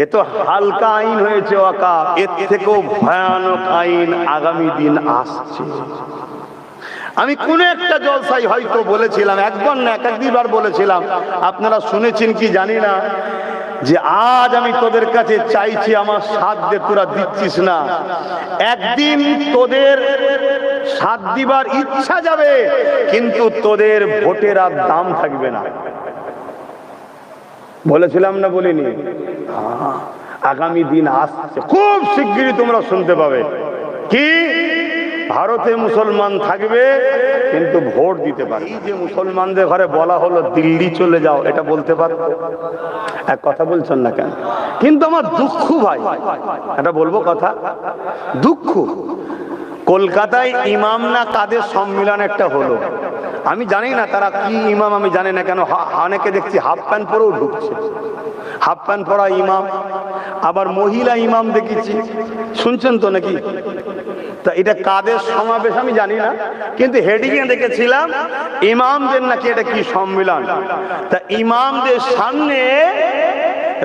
এ তো হালকা আইন হয়েছে ওয়াকা, এর থেকেও ভয়ানক আইন আগামী দিন আসছে। আমি কোন একটা জলসায় হয়তো বলেছিলাম, একবার না একাধিকবার বলেছিলাম, আপনারা শুনেছেন কি জানি না, যে আজ আমি তোদের কাছে চাইছি আমার সাথ দে, তোরা দিচ্ছিস না, একদিন তোদের সাথ দিবার ইচ্ছা যাবে কিন্তু তোদের ভোটের আর দাম থাকবে না। বলেছিলাম না বলিনি? আগামী দিন আসছে, খুব শিগগিরই তোমরা শুনতে পাবে। কি? ভারতে মুসলমান থাকবে কিন্তু ভোট দিতে পারে। এই যে মুসলমানদের ঘরে বলা হলো দিল্লি চলে যাও, এটা বলতে পারতো? এক কথা বলছেন না কেন? কিন্তু আমার দুঃখ ভাই, এটা বলবো কথা, দুঃখ। কলকাতায় ইমাম না কাদের সম্মেলন একটা হলো, আমি জানি না তারা কি ইমাম, আমি জানি না কেন অনেকে দেখছি হাফ প্যান্ট পরেও ঢুকছে, হাফ প্যান্ট পরা ইমাম, আবার মহিলা ইমাম দেখেছি, শুনছেন তো নাকি? তা এটা কাদের সমাবেশ আমি জানি না, কিন্তু হেডিং এ দেখেছিলাম ইমামদের নাকি এটা কি সম্মেলন। তা ইমামদের সামনে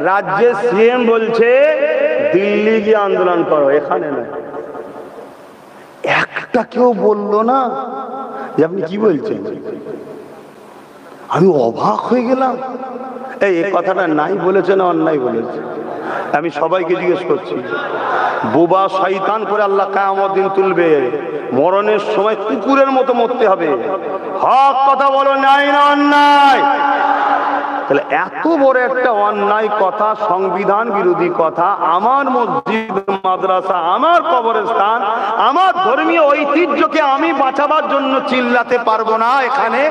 রাজ্যের সিএম বলছে দিল্লি গিয়ে আন্দোলন করো, এখানে না। একটা কেউ বললো না যে আপনি কি বলছেন? আমি অবাক হয়ে গেলাম। এই কথাটা নাই বলেছে না অন্যায় বলেছে? আমি সবাইকে জিজ্ঞেস করছি, বোবা শয়তান করে আল্লাহ কিয়ামত দিন তুলবে, মরণের সময় কুকুরের মতো মরতে হবে। হক কথা বলো, নাই না অন্যায়? তাহলে এত বড় একটা অন্যায় কথা, সংবিধান বিরোধী কথা, আমার মসজিদ মাদ্রাসা, আমার কবরস্থান, আমার ধর্মীয় ঐতিহ্যকে আমি বাঁচাবার জন্য চিল্লাতে পারবো না, এখানে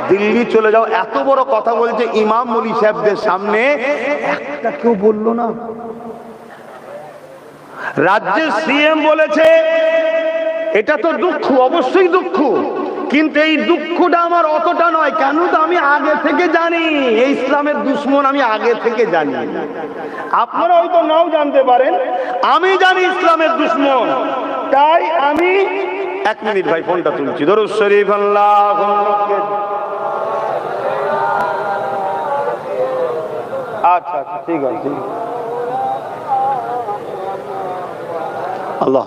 দিল্লি চলে যাও, এত বড় কথা বলছে ইমাম মৌলী সাহেবদের সামনে, একটা কেউ বললো না। রাজ্যের সিএম বলেছে, এটা তো দুঃখ, অবশ্যই দুঃখ, কিন্তু এই দুঃখটা আমার অতটা নয়। কেন? তো আমি আগে থেকে জানি এই ইসলামের দুশ্মন, আমি আগে থেকে জানি। আপনারা হয়তো নাও জানতে পারেন, আমি জানি ইসলামের দুশ্মন, তাই আমি এক মিনিট ভাই ফোনটা তুলছি। দরুদ শরীফ আল্লাহু আকবার। আচ্ছা আচ্ছা ঠিক আছে, আল্লাহ।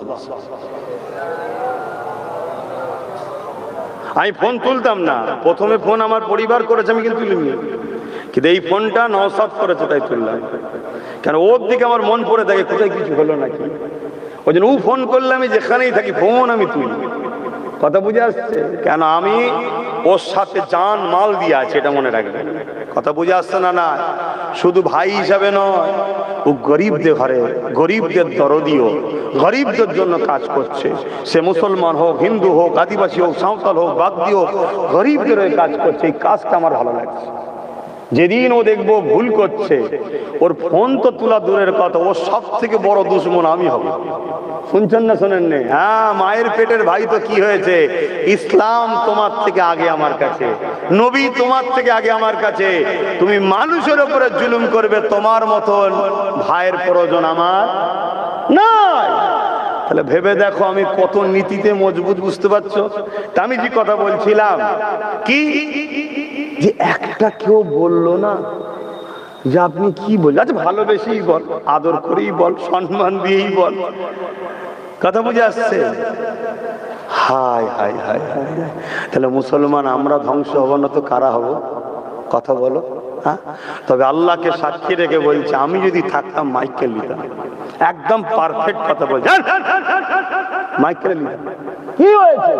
আমি ফোন তুলতাম না, প্রথমে ফোন আমার পরিবার করেছে, আমি কিন্তু তুলিনি, কিন্তু এই ফোনটা নওশাদ করেছে তাই তুললাম। কেন? ওর দিকে আমার মন পড়ে থাকে কোথায় কিছু হলো নাকি, ওই জন্য ও ফোন করলে আমি যেখানেই থাকি ফোন আমি তুলি। কথা বুঝে আসছে? কেন? আমি ওর সাথে জান মাল দিয়ে আছে, এটা মনে রাখবেন। কথা বুঝে আসছে না? না শুধু ভাই হিসাবে নয়, ও গরিবদের ঘরে, গরিবদের দরদিও, গরিবদের জন্য কাজ করছে। সে মুসলমান হোক, হিন্দু হোক, আদিবাসী হোক, সাঁওতাল হোক, বাগদি হোক, গরিবদের হয়ে কাজ করছে। এই কাজটা আমার ভালো লাগছে। যেদিন ও দেখবো ভুল করছে, ওর ফোন তো তোলা দূরের কথা, ওর সব থেকে বড় দুশ্মন আমি হব। শুনছেন না শোনেন না? হ্যাঁ, মায়ের পেটের ভাই তো কি হয়েছে, ইসলাম তোমার থেকে আগে আমার কাছে, নবী তোমার থেকে আগে আমার কাছে। তুমি মানুষের উপরে জুলুম করবে, তোমার মতন ভাইয়ের প্রয়োজন আমার নাই। তাহলে ভেবে দেখো আমি কত নীতিতে মজবুত, বুঝতে পারছো? তা আমি যে কথা বলছিলাম কি, যে একটা কেউ বললো না যে আপনি কি বলছেন, আচ্ছা ভালোবেসেই বল, আদর করেই বল, সম্মান দিয়েই বল। কথা বুঝে আসছে? হায় হায় হায় হায়। তাহলে মুসলমান আমরা ধ্বংস হব না তো কারা হব? কথা বলো। হ্যাঁ, তবে আল্লাহকে সাক্ষী রেখে বলছে, আমি যদি থাকতাম মাইকেল নিতাম। একদম পারফেক্ট কথা বলছে, মাইকেল নিতাম। কি হয়েছে?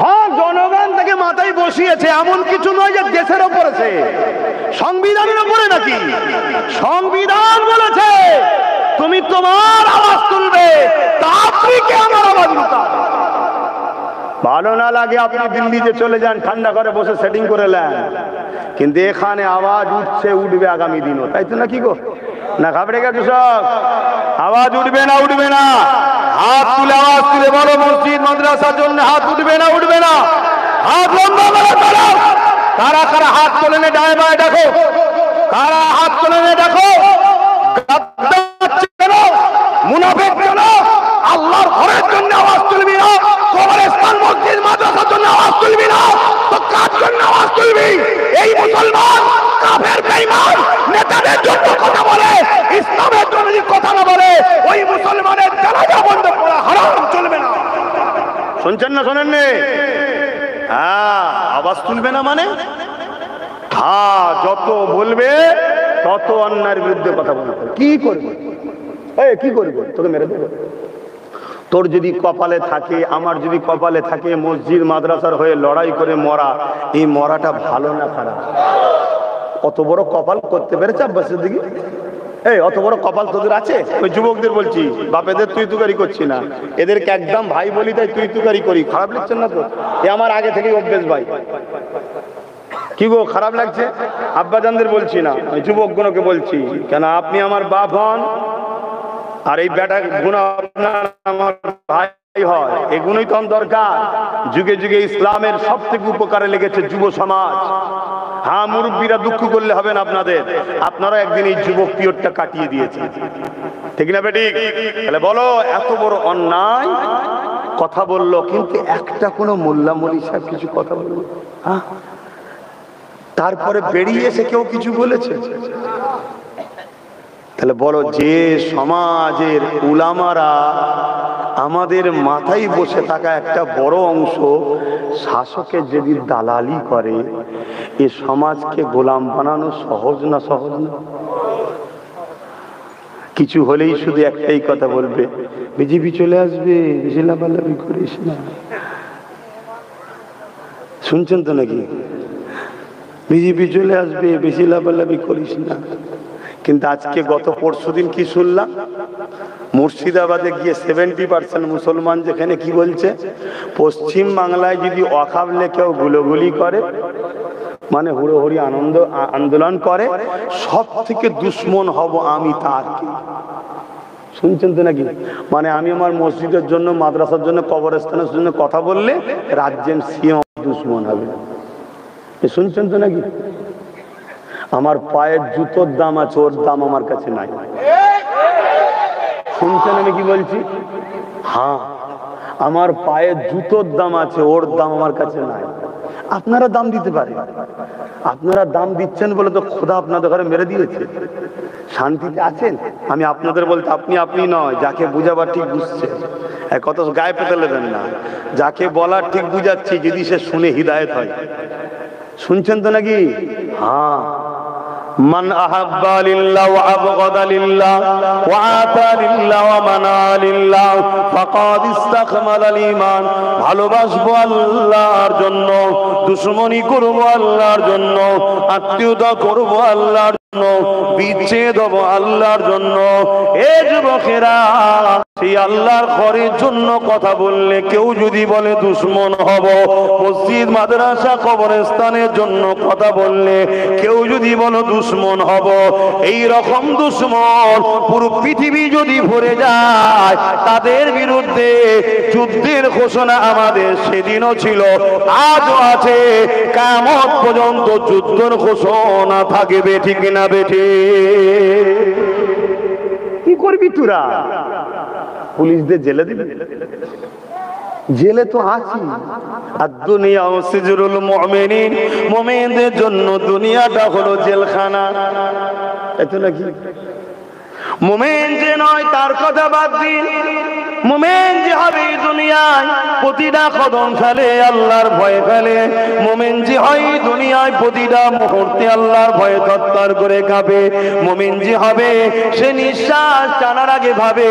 হ্যাঁ, জনগণ থেকে মাথায় বসিয়েছে, এমন কিছু নয় যে দেশের ওপরে, সংবিধানের ওপরে নাকি। সংবিধান বলেছে তুমি তোমার আওয়াজ তুলবে, তা আপনি কে আমার আওয়াজ তুলতে? ভালো না লাগে আপনি দিল্লিতে চলে যান, ঠান্ডা করে বসে সেটিং করে নেন, কিন্তু এখানে আওয়াজ উঠছে, উঠবে আগামী দিনও, তাই তো নাকি গো? না ঘাবড়ে গেছে সব? আওয়াজ উঠবে না? উঠবে না? হাত তুলে আওয়াজ তুলে বলো, মসজিদ মাদ্রাসার জন্য হাত উঠবে না? উঠবে না? হাত লম্বা করে তোলো। কারা কারা হাত তোলে না ডায় বায় দেখো, কারা হাত তোলে না দেখো। মুনাফিক কেন? আল্লাহর ঘরের জন্য আওয়াজ তুলবি না, কবরস্থান মসজিদ মাদ্রাসার জন্য আওয়াজ তুলবি না, তো কার জন্য আওয়াজ তুলবি? এই মুসলমান কাফের বেঈমান নেতাদের জন্য কথা বলে, ইসলামের জন্য যদি কথা না বলে, ওই মুসলমানের জানাজা বন্ধ করা হারাম, চলবে না। শুনছেন না শোনেন নে? হ্যাঁ, আওয়াজ তুলবে না মানে? হ্যাঁ, যত বলবে তত অন্যায়ের বিরুদ্ধে কথা বলবে। কি করবে? এই কি করবে? তোকে মেরে দেবে। তোর যদি কপালে থাকে, আমার যদি কপালে থাকে মসজিদ মাদ্রাসার হয়ে লড়াই করে মরা, এই মরাটা ভালো না খারাপ? অত বড় কপাল করতে পেরেছে আব্বাসের দিকে? এই অত বড় কপাল তোদের আছে? ওই যুবকদের বলছি, বাপেদের তুই তুকারি করছি না, এদেরকে একদম ভাই বলি তাই তুই তুকারি করি। খারাপ লাগছেন না তো? এ আমার আগে থেকেই অভ্যেস ভাই। কি গো খারাপ লাগছে? আব্বাজানদের বলছি না, ওই যুবকগুলোকে বলছি। কেন আপনি আমার বাপ হন, আর এই বেটা গুণা আপনার আমার ভাই হয়, এগুলোই তো দরকার। যুগে যুগে ইসলামের সব থেকে উপকারে লেগেছে যুব সমাজ। হ্যাঁ, মুরব্বীরা দুঃখ করলে হবে না আপনাদের, আপনারা একদিন এই যুবক পিরিয়ডটা কাটিয়ে দিয়েছেন, ঠিক না বেটি? তাহলে বলো, এত বড় অন্যায় কথা বললো, কিন্তু একটা কোনো মোল্লা মলি সাহেব কিছু কথা বললো? হ্যাঁ, তারপরে বেরিয়ে এসে কেউ কিছু বলেছে? তাহলে বলো, যে সমাজের উলামারা আমাদের মাথায় বসে থাকা একটা বড় অংশ শাসকের যদি দালালি করে, এ সমাজকে গোলাম বানানো সহজ না? সহজ না? কিছু হলেই শুধু একটাই কথা বলবে, বিজেপি চলে আসবে, বেশি লাফালাফি করিস না। শুনছেন তো নাকি? বিজেপি চলে আসবে, বেশি লাফালাফি করিস না। কিন্তু আজকে গত পরশুদিন কি শুনলাম, মুর্শিদাবাদে গিয়ে 70% মুসলমান যেখানে কি বলছে, পশ্চিম বাংলায় যদি ওয়াকফ কেউ গুলোগুলি করে, মানে হুড়োহুড়ি আন্দোলন করে, সব থেকে দুশ্মন হব আমি তার। শুনছেন তো নাকি? মানে আমি আমার মসজিদের জন্য, মাদ্রাসার জন্য, কবরস্থানের জন্য কথা বললে রাজ্যের সিএম দুশ্মন হবে। শুনছেন তো নাকি? আমার পায়ের জুতোর দাম আছে, ওর দাম আমার কাছে নাই। শুনছেন আমি কি বলছি? হ্যাঁ, আমার পায়ের জুতোর দাম আছে, ওর দাম আমার কাছে নাই। আপনারা দাম দিতে পারেন, আপনারা দাম দিচ্ছেন বলে তো খোদা আপনাদের ঘরে মেরে দিয়েছে। শান্তিতে আছেন? আমি আপনাদের বলতে আপনি আপনি নয়, যাকে বুঝাবার ঠিক বুঝছে, কত গায়ে পেতে নেবেন না। যাকে বলার ঠিক বুঝাচ্ছি, যদি সে শুনে হিদায়েত হয়। শুনছেন তো নাকি? হ্যাঁ, মান আহাব্বা লিল্লাহ ওয়া আবগাদা লিল্লাহ ওয়া আতা লিল্লাহ ওয়া মানা লিল্লাহ ফাকাদ ইসতাকমালাল ঈমান। ভালোবাসবো আল্লাহর জন্য, দুশমনি করব আল্লাহর জন্য, আত্মীয়তা করব আল্লাহর জন্য, বিচ্ছেদ হব আল্লাহর জন্য। এ যুবকেরা, সেই আল্লাহর ঘরের জন্য কথা বললে কেউ যদি বলে দুশ্মন হব, মসজিদ মাদ্রাসা কবরস্থানের জন্য কথা বললে কেউ যদি বলো দুশ্মন হব, এই রকম দুশ্মন পুরো পৃথিবী যদি ভরে যায়, তাদের বিরুদ্ধে যুদ্ধের ঘোষণা আমাদের সেদিনও ছিল, আজও আছে, কিয়ামত পর্যন্ত যুদ্ধের ঘোষণা থাকবে, ঠিক না বেঠে? কি করবি তোরা? পুলিশদের জেলে দিবি? জেলে তো আছি। আর দুনিয়া সিজরুল মুমিনিন, মুমিনদের জন্য দুনিয়াটা হলো জেলখানা। এত নাকি? মুমিন যে নয় তার কথা বাদ দিন, মুমিন যে হবে দুনিয়ায় প্রতিটা কদম ফেলে আল্লাহর ভয় ফেলে, মুমিন যে হয় দুনিয়ায় প্রতিটা মুহূর্তে আল্লাহর ভয়ে তত্তর করে কাঁপে, মুমিন যে হবে সে নিঃশ্বাস টানার আগে ভাবে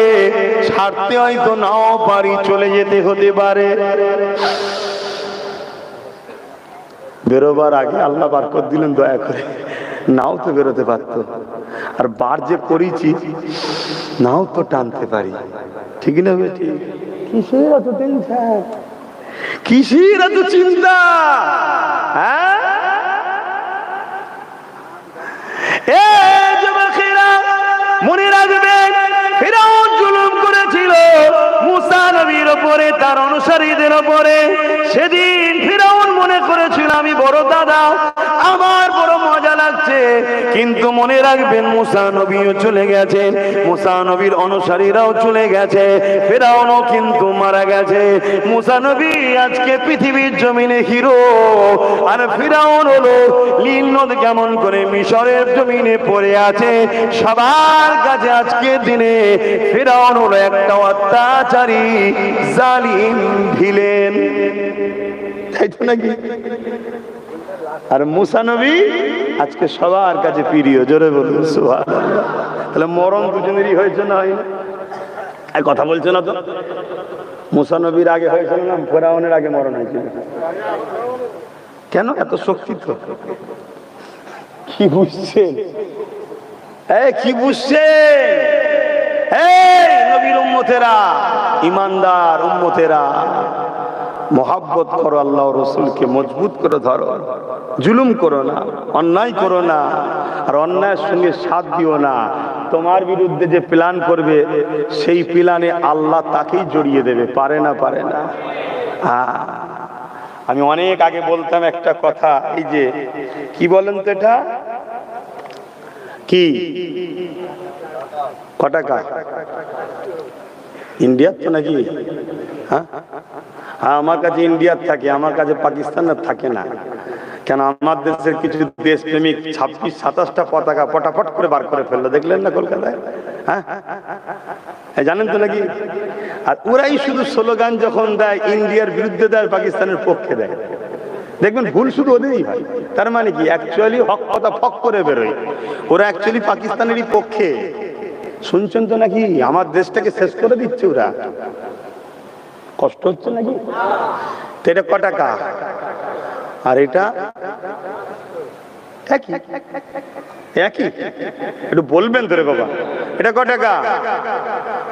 ছাড়তে হয়তো নাও পারি, চলে যেতে হতে পারে। বেরোবার আগে আল্লাহ বারকত দিলেন দয়া করে, নাও তো বেরোতে পারতো, আর বার যে করেছি নাও তো টানতে পারি, ঠিক না বেটি? কিসের এত টেনশন, কিসের এত চিন্তা? হ্যাঁ, মনে রাখবেন, ফিরআউন জুলুম করেছিল মুসা নবীর উপরে, তার অনুসারীদের উপরে। সেদিন ফিরআউন মনে করেছিল আমি বড় দাদা, আমার বড় মজা লাগছে, কিন্তু মনে রাখবেন মুসা নবীও চলে গেছে, মুসা নবীর অনুসারীরাও চলে গেছে, ফেরাউনও কিন্তু মারা গেছে। মুসা নবী আজকে পৃথিবীর জমিনে হিরো, আর ফিরাউন হলো নীল নদ কেমন করে মিশরের জমিনে পড়ে আছে। সবার কাছে আজকের দিনে ফিরাউন হলো একটা অত্যাচারী জালিম ভিলেন, তাই তো নাকি? আর মুসা নবী আজকে সবার কাছে প্রিয়, জোরে বলুন সুবহানাল্লাহ। তাহলে মরণ দুজনেরই হয়েছে না হয় না? আর কথা বলছে না তো? মুসা নবীর আগে হয়েছিল না ফিরাউনের আগে মরণ হয়েছিল? কেন এত শক্তি? তো কি বুঝছেন? কি বুঝছেন? নবীর উম্মতেরা, ইমানদার উম্মতেরা, মোহাব্বত করো, আল্লাহ রসুলকে মজবুত করে ধরো, জুলুম করো না, অন্যায় করো না, আর অন্যায়ের সঙ্গে সাথ দিও না। তোমার বিরুদ্ধে যে প্ল্যান করবে সেই প্ল্যানে আল্লাহ তাকেই জড়িয়ে দেবে, পারে না? পারে না? আমি অনেক আগে বলতাম একটা কথা, এই যে কি বলেন তো, এটা কি ক টাকা ইন্ডিয়ার তো নাকি? হ্যাঁ, আমার কাছে ইন্ডিয়ার থাকে, আমার কাছে পাকিস্তানের থাকে না। কেন, আমার দেশের কিছু দেশপ্রেমিক 26-27টা পতাকা পটাপট করে বার করে ফেললো, দেখলেন না কলকাতায়? হ্যাঁ, জানেন তো নাকি? আর ওরাই শুধু স্লোগান যখন দেয় ইন্ডিয়ার বিরুদ্ধে দেয়, পাকিস্তানের পক্ষে দেয়, দেখবেন ভুল শুধু ওদেরই হয়। তার মানে কি, অ্যাকচুয়ালি হক কথা ফক করে বেরোয়, ওরা অ্যাকচুয়ালি পাকিস্তানেরই পক্ষে। শুনছেন তো নাকি? আমার দেশটাকে শেষ করে দিচ্ছে ওরা। কষ্ট হচ্ছে নাকি? তো এটা ক টাকা? আর এটা একই একই, একটু বলবেন তো রে বাবা, এটা ক টাকা?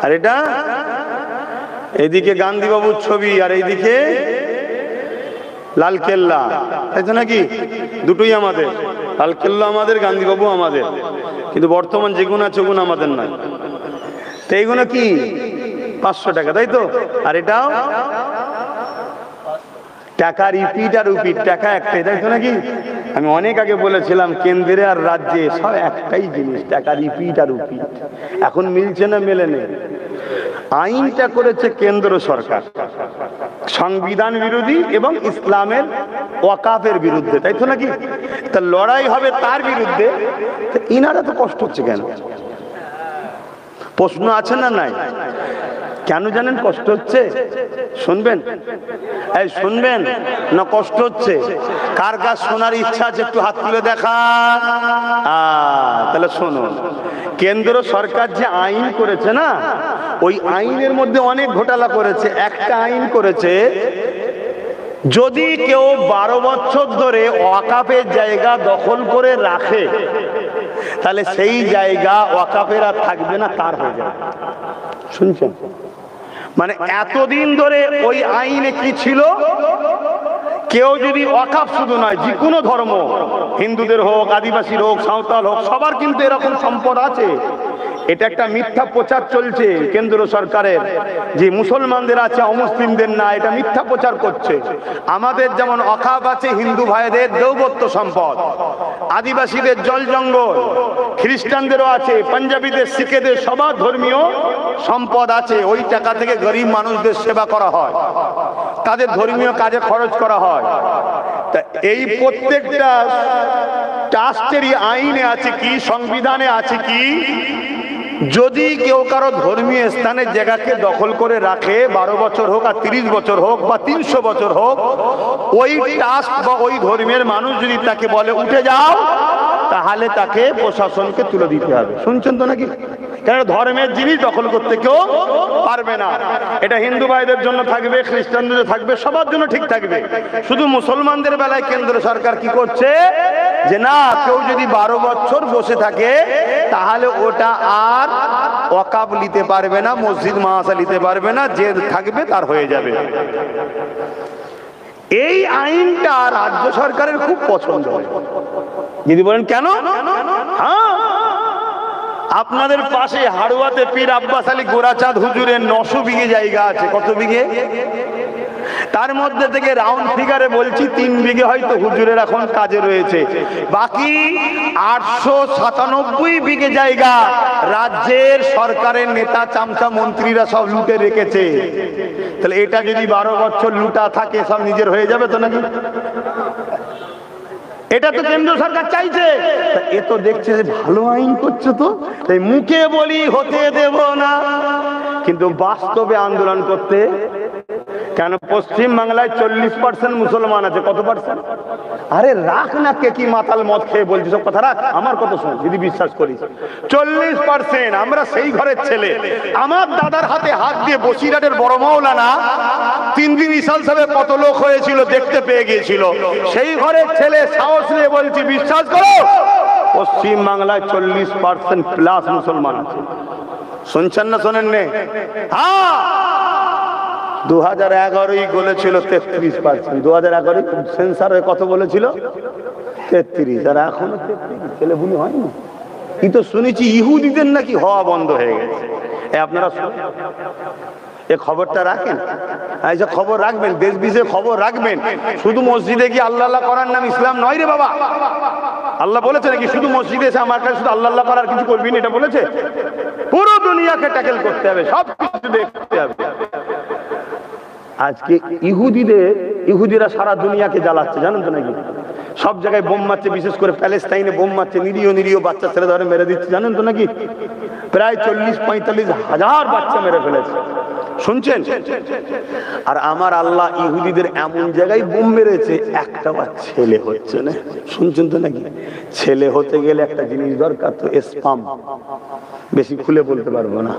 আর এটা এইদিকে গান্ধী বাবুর ছবি, আর এইদিকে লালকেল্লা, তাই তো নাকি? দুটোই আমাদের, লালকেল্লা আমাদের, গান্ধী বাবু আমাদের, কিন্তু বর্তমান যেগুলো আছে ওগুলো আমাদের নয়। তো এইগুলো কি 500 টাকা, তাই তো? আর এটাও টাকা, রিপিট আর উপিট, টাকা একটাই, তাই তো নাকি? আমি অনেক আগে বলেছিলাম কেন্দ্রে আর রাজ্যে সব একটাই জিনিস, টাকা, রিপিট আর উপিট। এখন মিলছে না? মেলে নেই। আইনটা করেছে কেন্দ্র সরকার, সংবিধান বিরোধী এবং ইসলামের ওয়াকাফের বিরুদ্ধে, তাই তো নাকি? তা লড়াই হবে তার বিরুদ্ধে, ইনারা তো কষ্ট হচ্ছে কেন? প্রশ্ন আছে না নাই? কেন জানেন কষ্ট হচ্ছে? শুনবেন? এই শুনবেন না? কষ্ট হচ্ছে কার? কার শোনার ইচ্ছা আছে একটু হাত তুলে দেখা। তাহলে শুনুন, কেন্দ্র সরকার যে আইন করেছে না, ওই আইনের মধ্যে অনেক ঘোটালা করেছে। একটা আইন করেছে, যদি কেউ 12 বছর ধরে ওয়াকাফের জায়গা দখল করে রাখে, তাহলে সেই জায়গা ওয়াকাফের আর থাকবে না, তার হয়ে যাবে। শুনছেন? মানে এতদিন ধরে ওই আইনে কি ছিল, কেউ যদি ওয়াকাফ শুধু নয়, যে কোনো ধর্ম, হিন্দুদের হোক, আদিবাসীর হোক, সাঁওতাল হোক, সবার কিন্তু এরকম সম্পদ আছে। এটা একটা মিথ্যা প্রচার চলছে কেন্দ্র সরকারের, যে মুসলমানদের আছে অমুসলিমদের না, এটা মিথ্যা প্রচার করছে। আমাদের যেমন ওয়াকাফ আছে হিন্দু ভাইদের দেওবত্য সম্পদ, আদিবাসীদের জল জঙ্গল, খ্রিস্টানদেরও আছে, পাঞ্জাবিদের, শিখেদের সবার ধর্মীয় সম্পদ আছে। ওই টাকা থেকে গরিব মানুষদের সেবা করা হয়, তাদের ধর্মীয় কাজে খরচ করা হয়। তা এই প্রত্যেকটা ট্রাস্টেরই আইনে আছে কি, সংবিধানে আছে কি, যদি কেউ কারো ধর্মীয় স্থানের জায়গাকে দখল করে রাখে, 12 বছর হোক আর 30 বছর হোক বা 300 বছর হোক, ওই ট্রাস্ট বা ওই ধর্মের মানুষ যদি তাকে বলে উঠে যাও, তাহলে তাকে প্রশাসনকে তুলে দিতে হবে। শুনছেন তো নাকি? কেন, ধর্মের জিনিস দখল করতে কেউ পারবে না। এটা হিন্দু ভাইদের জন্য থাকবে, খ্রিস্টানদের থাকবে, সবার জন্য ঠিক থাকবে। শুধু মুসলমানদের বেলায় কেন্দ্র সরকার কি করছে, যে না, কেউ যদি 12 বছর বসে থাকে তাহলে ওটা আর ওয়াকাফ নিতে পারবে না, মসজিদ মাদ্রাসা নিতে পারবে না, যে থাকবে তার হয়ে যাবে। এই আইনটা রাজ্য সরকারের খুব পছন্দ হয়। যদি বলেন কেন, হ্যাঁ, আপনাদের পাশে হাড়ুয়াতে পীর আব্বাস আলী গোরাচাঁদ হুজুরের 900 বিঘে জায়গা আছে। কত বিঘে? তার মধ্যে থেকে রাউন্ড ফিগারে বলছি 3 বিঘে হয়তো হুজুরের এখন কাজে রয়েছে, বাকি 897 বিঘে জায়গা রাজ্যের সরকারের নেতা চামচা মন্ত্রীরা সব লুটে রেখেছে। তাহলে এটা যদি 12 বছর লুটা থাকে সব নিজের হয়ে যাবে তো নাকি? এটা তো কেন্দ্র সরকার চাইছে। এ তো দেখছে যে ভালো আইন করছে, তো তাই মুখে বলি হতে দেব না, কিন্তু বাস্তবে আন্দোলন করতে কেন? পশ্চিম বাংলায় 40% মুসলমান আছে। কত পার্সেন্ট? আরে রাখ না, কে কি মাতাল মদ খেয়ে বলছি, সব কথা রাখ, আমার কথা শোন যদি বিশ্বাস করিস। 40%। আমরা সেই ঘরের ছেলে। আমার দাদার হাতে হাত দিয়ে বসিরহাটের বড় মাওলানা 3 দিন ইসাল সাহেব কত লোক হয়েছিল দেখতে পেয়ে গিয়েছিল। সেই ঘরের ছেলে, সাহস নিয়ে বলছি, বিশ্বাস করো পশ্চিম বাংলায় 40% প্লাস মুসলমান আছে। শুনছেন না শোনেন নে? হ্যাঁ, 2011 বলেছিল 33%। 2011 সেন্সার হয়ে কত বলেছিল? 33। আর এখনো 33। ছেলে ভুলি হয়নি। কি তো শুনেছি ইহুদিদের নাকি হওয়া বন্ধ হয়ে গেছে। আপনারা এ খবরটা রাখেন, এইসব খবর রাখবেন, দেশ বিদেশে খবর রাখবেন। শুধু মসজিদে গিয়ে আল্লাহ আল্লাহ করার নাম ইসলাম নয় রে বাবা। আল্লাহ বলেছে নাকি শুধু মসজিদে এসে আমার কাছে শুধু আল্লাহ আল্লাহ করার কিছু করবি না? এটা বলেছে? পুরো দুনিয়াকে ট্যাকেল করতে হবে, সব কিছু দেখতে হবে। আজকে ইহুদিরা সারা দুনিয়াকে জ্বালাচ্ছে, জানেন তো নাকি? সব জায়গায় বোম মারছে, বিশেষ করে প্যালেস্টাইনে বোম মারছে, নিরীহ বাচ্চা ছেলে ধরে মেরে দিচ্ছে, জানেন তো নাকি? প্রায় 40-45 হাজার বাচ্চা মেরে ফেলেছে, শুনছেন? আর আমার আল্লাহ ইহুদিদের এমন জায়গায় বোম মেরেছে, একটা ছেলে হচ্ছে না, শুনছেন তো নাকি? ছেলে হতে গেলে একটা জিনিস দরকার, তো স্পাম। বেশি খুলে বলতে পারবো না।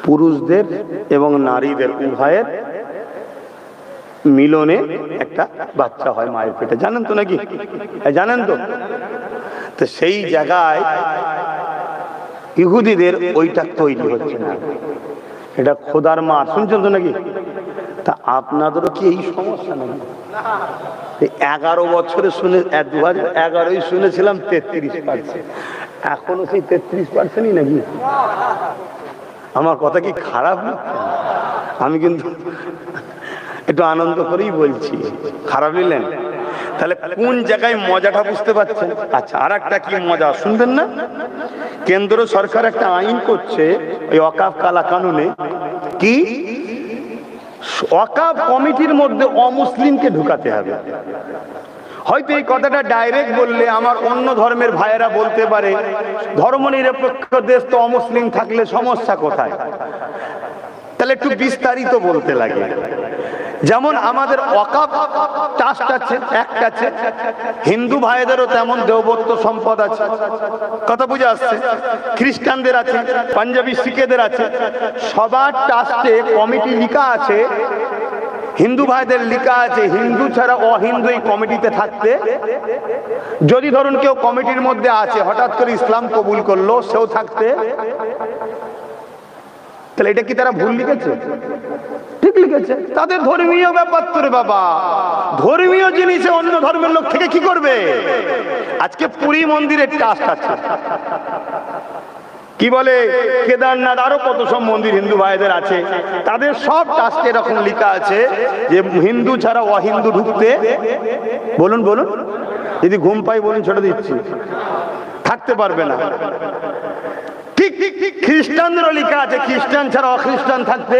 পুরুষদের এবং নারীদের উভয়ের মিলনে একটা বাচ্চা হয় মায়ের পেটে, জানেন তো নাকি? জানেন তো? তো সেই জায়গায় ইহুদিদের ওইটা তৈরি হচ্ছে না, এটা খোদার মার, শুনছেন তো নাকি? তা আপনাদেরও কি এই সমস্যা নাকি? 11 বছরে শুনে 2011 শুনেছিলাম 33%, এখনো সেই 33%ই নাকি? আমার কথা কি খারাপ না? আমি কিন্তু একটু আনন্দ করেই বলছি, খারাপ নিলেন? তাহলে কোন জায়গায় মজাটা বুঝতে পারছেন? আচ্ছা, আর একটা কি মজা শুনবেন না? কেন্দ্র সরকার একটা আইন করছে ওই ওয়াকাফ কালা কানুনে, কি ওয়াকাফ কমিটির মধ্যে অমুসলিমকে ঢুকাতে হবে। হয়তো এই কথাটা ডাইরেক্ট বললে আমার অন্য ধর্মের ভাইয়েরা বলতে পারে, ধর্মনিরপেক্ষ দেশ তো অমুসলিম থাকলে সমস্যা কোথায়? তাহলে একটু বিস্তারিত বলতে লাগে। যেমন আমাদের ওয়াকাফ ট্রাস্ট আছে, একটা আছে, হিন্দু ভাইদেরও তেমন দেবত্ব সম্পদ আছে, কথা বুঝে আসছে? খ্রিস্টানদের আছে, পাঞ্জাবি শিখেদের আছে, সবার ট্রাস্টে কমিটি লিখা আছে, হিন্দু ভাইদের লিখা আছে হিন্দু ছাড়া অহিন্দু এই কমিটিতে থাকতে। যদি ধরুন কেউ কমিটির মধ্যে আছে, হঠাৎ করে ইসলাম কবুল করলো, সেও থাকতে, তাহলে এটা কি তারা ভুল লিখেছে? ঠিক লিখেছে। তাদের ধর্মীয় ব্যাপার তো রে বাবা, ধর্মীয় জিনিসে অন্য ধর্মের লোক থেকে কি করবে? আজকে পুরী মন্দিরের ট্রাস্ট আছে, কি বলে কেদারনাথ, আরো কত সব মন্দির হিন্দু ভাইদের আছে, তাদের সব ট্রাস্টে এরকম লেখা আছে যে হিন্দু ছাড়া অহিন্দু ঢুকতে, বলুন বলুন, যদি ঘুম পাই বলুন, ছেড়ে দিচ্ছি, থাকতে পারবে না। ঠিক খ্রিস্টানদেরও লেখা আছে, খ্রিস্টান ছাড়া অখ্রিস্টান থাকতে,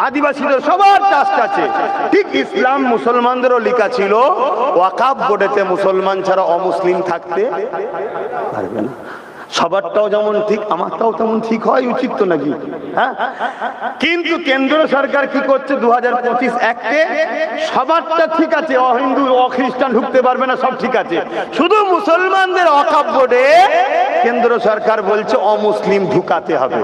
আদিবাসীদের সবার ট্রাস্ট আছে। ঠিক ইসলাম মুসলমানদেরও লেখা ছিল ওয়াকাফ বোর্ডেতে মুসলমান ছাড়া অমুসলিম থাকতে পারবে না। সবারটাও যেমন ঠিক, আমারটাও তেমন ঠিক হয় উচিত তো নাকি? হ্যাঁ, কিন্তু কেন্দ্র সরকার কি করছে? 2025 অ্যাক্টে সবারটা ঠিক আছে, অহিন্দু অখ্রিস্টান ঢুকতে পারবে না, সব ঠিক আছে, শুধু মুসলমানদের ওয়াকাফ বোর্ডে কেন্দ্র সরকার বলছে অমুসলিম ঢুকাতে হবে।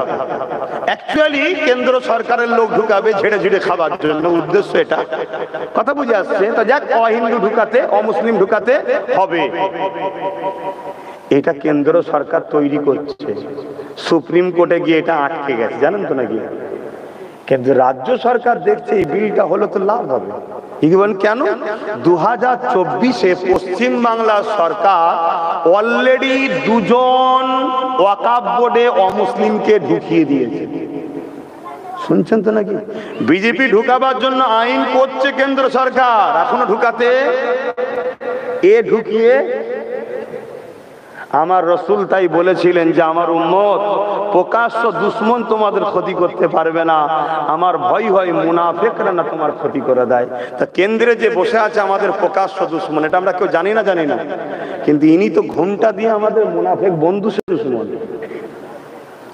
অ্যাকচুয়ালি কেন্দ্র সরকারের লোক ঢুকাবে ঝেড়ে ঝেড়ে খাবার জন্য, উদ্দেশ্য এটা, কথা বুঝে আসছে? তা যাক, অহিন্দু ঢুকাতে, অমুসলিম ঢুকাতে হবে, এটা কেন্দ্র সরকার তৈরি করছে। সুপ্রিম কোর্টে গিয়ে এটা আটকে গেছে, জানেন তো নাকি? কিন্তু রাজ্য সরকার দেখছে এই বিলটা হলো তো লাভ হবে। কেন? 2024-এ পশ্চিম বাংলার সরকার অলরেডি 2 জন ওয়াকাফ বোর্ডে অমুসলিমকে ঢুকিয়ে দিয়েছে, শুনছেন তো নাকি? বিজেপি ঢুকাবার জন্য আইন করছে কেন্দ্র সরকার, এখনো ঢুকাতে ঢুকিয়ে। আমার রসুল তাই বলেছিলেন যে আমার উম্মত প্রকাশ্য দুশ্মন তোমাদের ক্ষতি করতে পারবে না, আমার ভয় হয় মুনাফিকরা না তোমার ক্ষতি করে দেয়। তা কেন্দ্রে যে বসে আছে আমাদের প্রকাশ্য দুশ্মন, এটা আমরা কেউ জানি না, কিন্তু ইনি তো ঘুমটা দিয়ে আমাদের মুনাফিক বন্ধু দুশ্মন।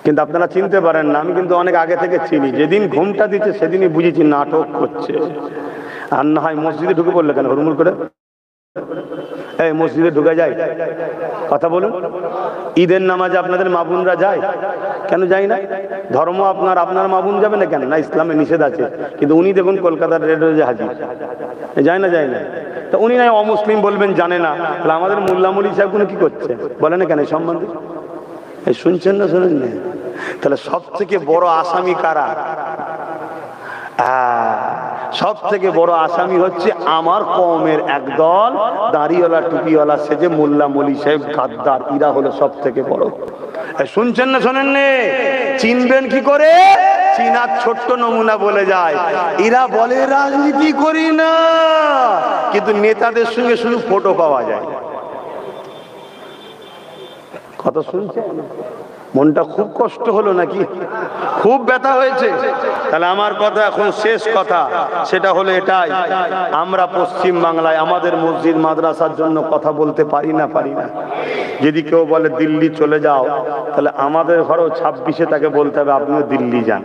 কিন্তু আপনারা চিনতে পারেন না, আমি কিন্তু অনেক আগে থেকে চিনি। যেদিন ঘুমটা দিচ্ছে সেদিনই বুঝেছি নাটক করছে। আর না হয় মসজিদে ঢুকে পড়লে কেন হুড়মুড় করে? এই মসজিদে ঢুকে যায়, কথা বলুন। ঈদের নামাজে আপনাদের মা বোনরা যায়, কেন যায় না? ধর্ম আপনার মা বোন যাবে না কেন? না, ইসলামে নিষেধ আছে। কিন্তু উনি দেখুন কলকাতার রেডিওতে হাজির, যায় না? তা উনি নাই অমুসলিম বলবেন, জানে না। তাহলে আমাদের মোল্লা মৌলী সাহেব কোনো কি করছে বলে না কেন এই সম্বন্ধে? শুনছেন না, শোনেন না? তাহলে সব থেকে বড় আসামি কারা? সব থেকে বড় আসামি হচ্ছে আমার কওমের একদল দাড়িওয়ালা টুপিওয়ালা সেজে মোল্লা মৌলী সাহেব গাদ্দার, এরা হলো সব থেকে বড়। শুনছেন না, শোনেন না? চিনবেন কি করে? চীনার ছোট্ট নমুনা বলে যায়, এরা বলে রাজনীতি করি না, কিন্তু নেতাদের সঙ্গে শুধু ফটো পাওয়া যায়। কথা শুনছেন? মনটা খুব কষ্ট হলো নাকি? খুব ব্যথা হয়েছে? তাহলে আমার কথা এখন শেষ কথা, সেটা হলো এটাই, আমরা পশ্চিম বাংলায় আমাদের মসজিদ মাদ্রাসার জন্য কথা বলতে পারি না। যদি কেউ বলে দিল্লি চলে যাও, তাহলে আমাদের ঘরেও 26-এ তাকে বলতে হবে আপনিও দিল্লি যান।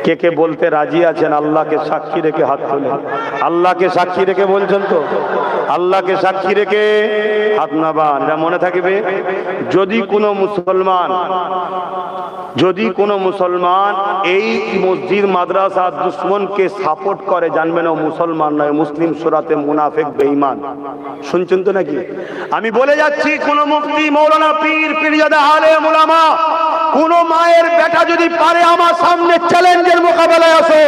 কে কে বলতে রাজি আছেন? আল্লাহকে সাক্ষী রেখে হাত তোলেন। আল্লাহকে সাক্ষী রেখে বলছেন তো? আল্লাহকে সাক্ষী রেখে হাত নামান, এটা মনে থাকবে। যদি কোনো মুসলমান এই মসজিদ মাদ্রাসা দুশ্মনকে সাপোর্ট করে, জানবেন ও মুসলমান নয়, মুসলিম সূরাতে মুনাফিক বেঈমান। শুনছেন তো নাকি? আমি বলে যাচ্ছি, কোন মুফতি, মৌলানা, পীর, পীরজাদা, আলেম, উলামা, কোন মায়ের বেটা যদি পারে আমার সামনে চ্যালেঞ্জের মোকাবেলায় আসো,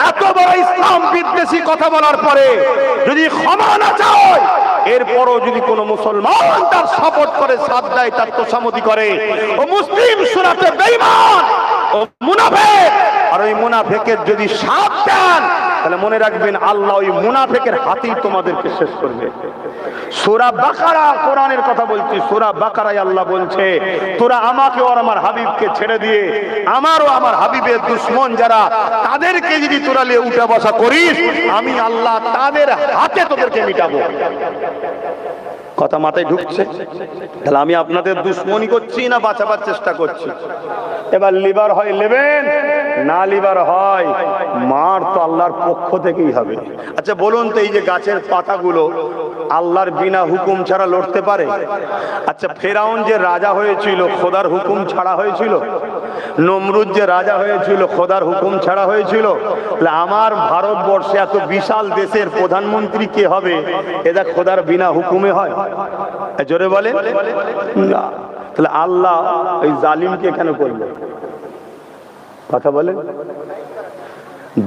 এত বড় ইসলাম বিদ্বেষী কথা বলার পরে যদি ক্ষমা না চায়, এরপরও যদি কোন মুসলমান তার সাপোর্ট করে, সাথ দেয়, তার তোষামতি করে, ও মুসলিম সূরাতে বেঈমান, ও মুনাফিক। আর ওই মুনাফিকের যদি সাথ দেন, তাহলে মনে রাখবেন আল্লাহ ওই মুনাফিকের হাতেই তোমাদেরকে শেষ করবে। সূরা বাকারা, কোরআনের কথা বলছি, সূরা বাকারায় আল্লাহ বলছে, তোরা আমাকে আর আমার হাবিবকে ছেড়ে দিয়ে আমার ও আমার হাবিবের দুশমন যারা, তাদেরকে যদি তোরা নিয়ে উঠা বসা করিস, আমি আল্লাহ তাদের হাতে তোদেরকে মিটাবো। কথা মাথায় ঢুকছে? তাহলে আমি আপনাদের দুশ্মনী করছি না বাঁচাবার চেষ্টা করছি? এবার লিবার হয় নেবেন, না লিবার হয় মার তো আল্লাহর পক্ষ থেকেই হবে। আচ্ছা বলুন তো, এই যে গাছের পাতাগুলো আল্লাহর বিনা হুকুম ছাড়া লড়তে পারে? আচ্ছা ফেরাউন যে রাজা হয়েছিল খোদার হুকুম ছাড়া হয়েছিল? নমরুদ যে রাজা হয়েছিল খোদার হুকুম ছাড়া হয়েছিল? আমার ভারতবর্ষে এত বিশাল দেশের প্রধানমন্ত্রী কে হবে? এটা খোদার বিনা হুকুমে হয়? জোরে বলে না। তাহলে আল্লাহ ওই জালিমকে কেন করলো? কথা বলে।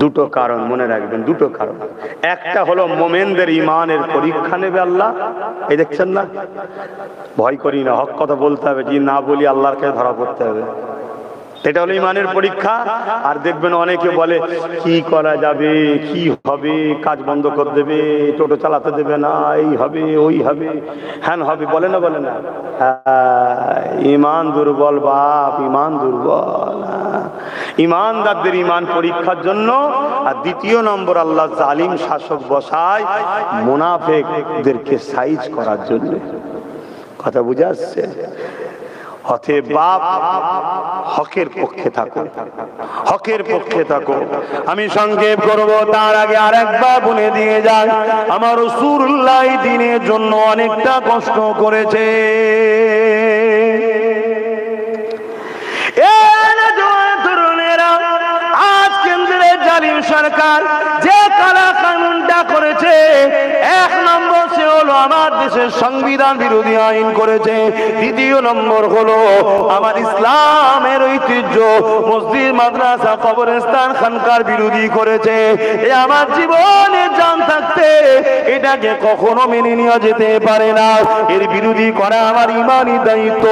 দুটো কারণ মনে রাখবেন, দুটো কারণ। একটা হলো মোমেনদের ইমানের পরীক্ষা নেবে আল্লাহ। এই দেখছেন না, ভয় করি না, হক কথা বলতে হবে, যে না বলি আল্লাহর কাছে ধরা পড়তে হবে। এটা হলো ইমানের পরীক্ষা। আর দেখবেন অনেকে বলে কি করা যাবে, কি হবে, কাজ বন্ধ করে দেবে, টোটো চালাতে দেবে না, এই হবে, ওই হবে, হ্যান হবে, বলে না? ইমান দুর্বল বাপ, ইমান দুর্বল। ইমানদারদের ইমান পরীক্ষার জন্য। আর দ্বিতীয় নম্বর, আল্লাহ জালিম শাসক বসায় মুনাফিকদেরকে সাইজ করার জন্য। কথা বুঝে আসছে? অতএব বাপ, হকের পক্ষে থাকো, হকের পক্ষে থাকো। আমি সংক্ষেপ করব, তার আগে আরেকবার বলে দিয়ে যাই, আমার রাসূলুল্লাহ দ্বীনের জন্য অনেকটা কষ্ট করেছে। আজ কেন্দ্রের জালিম সরকার যে কালা কানুনটা করেছে, এক নম্বর সে হলো হলো আমার দেশের সংবিধান বিরোধী আইন করেছে, দ্বিতীয় নম্বর হলো আমার ইসলামের ঐতিহ্য মসজিদ মাদ্রাসা কবরস্থান খানকার বিরোধী করেছে। এ আমার জীবনে জান থাকতে এটাকে কখনো মেনে নেওয়া যেতে পারে না। এর বিরোধী করা আমার ইমানি দায়িত্ব।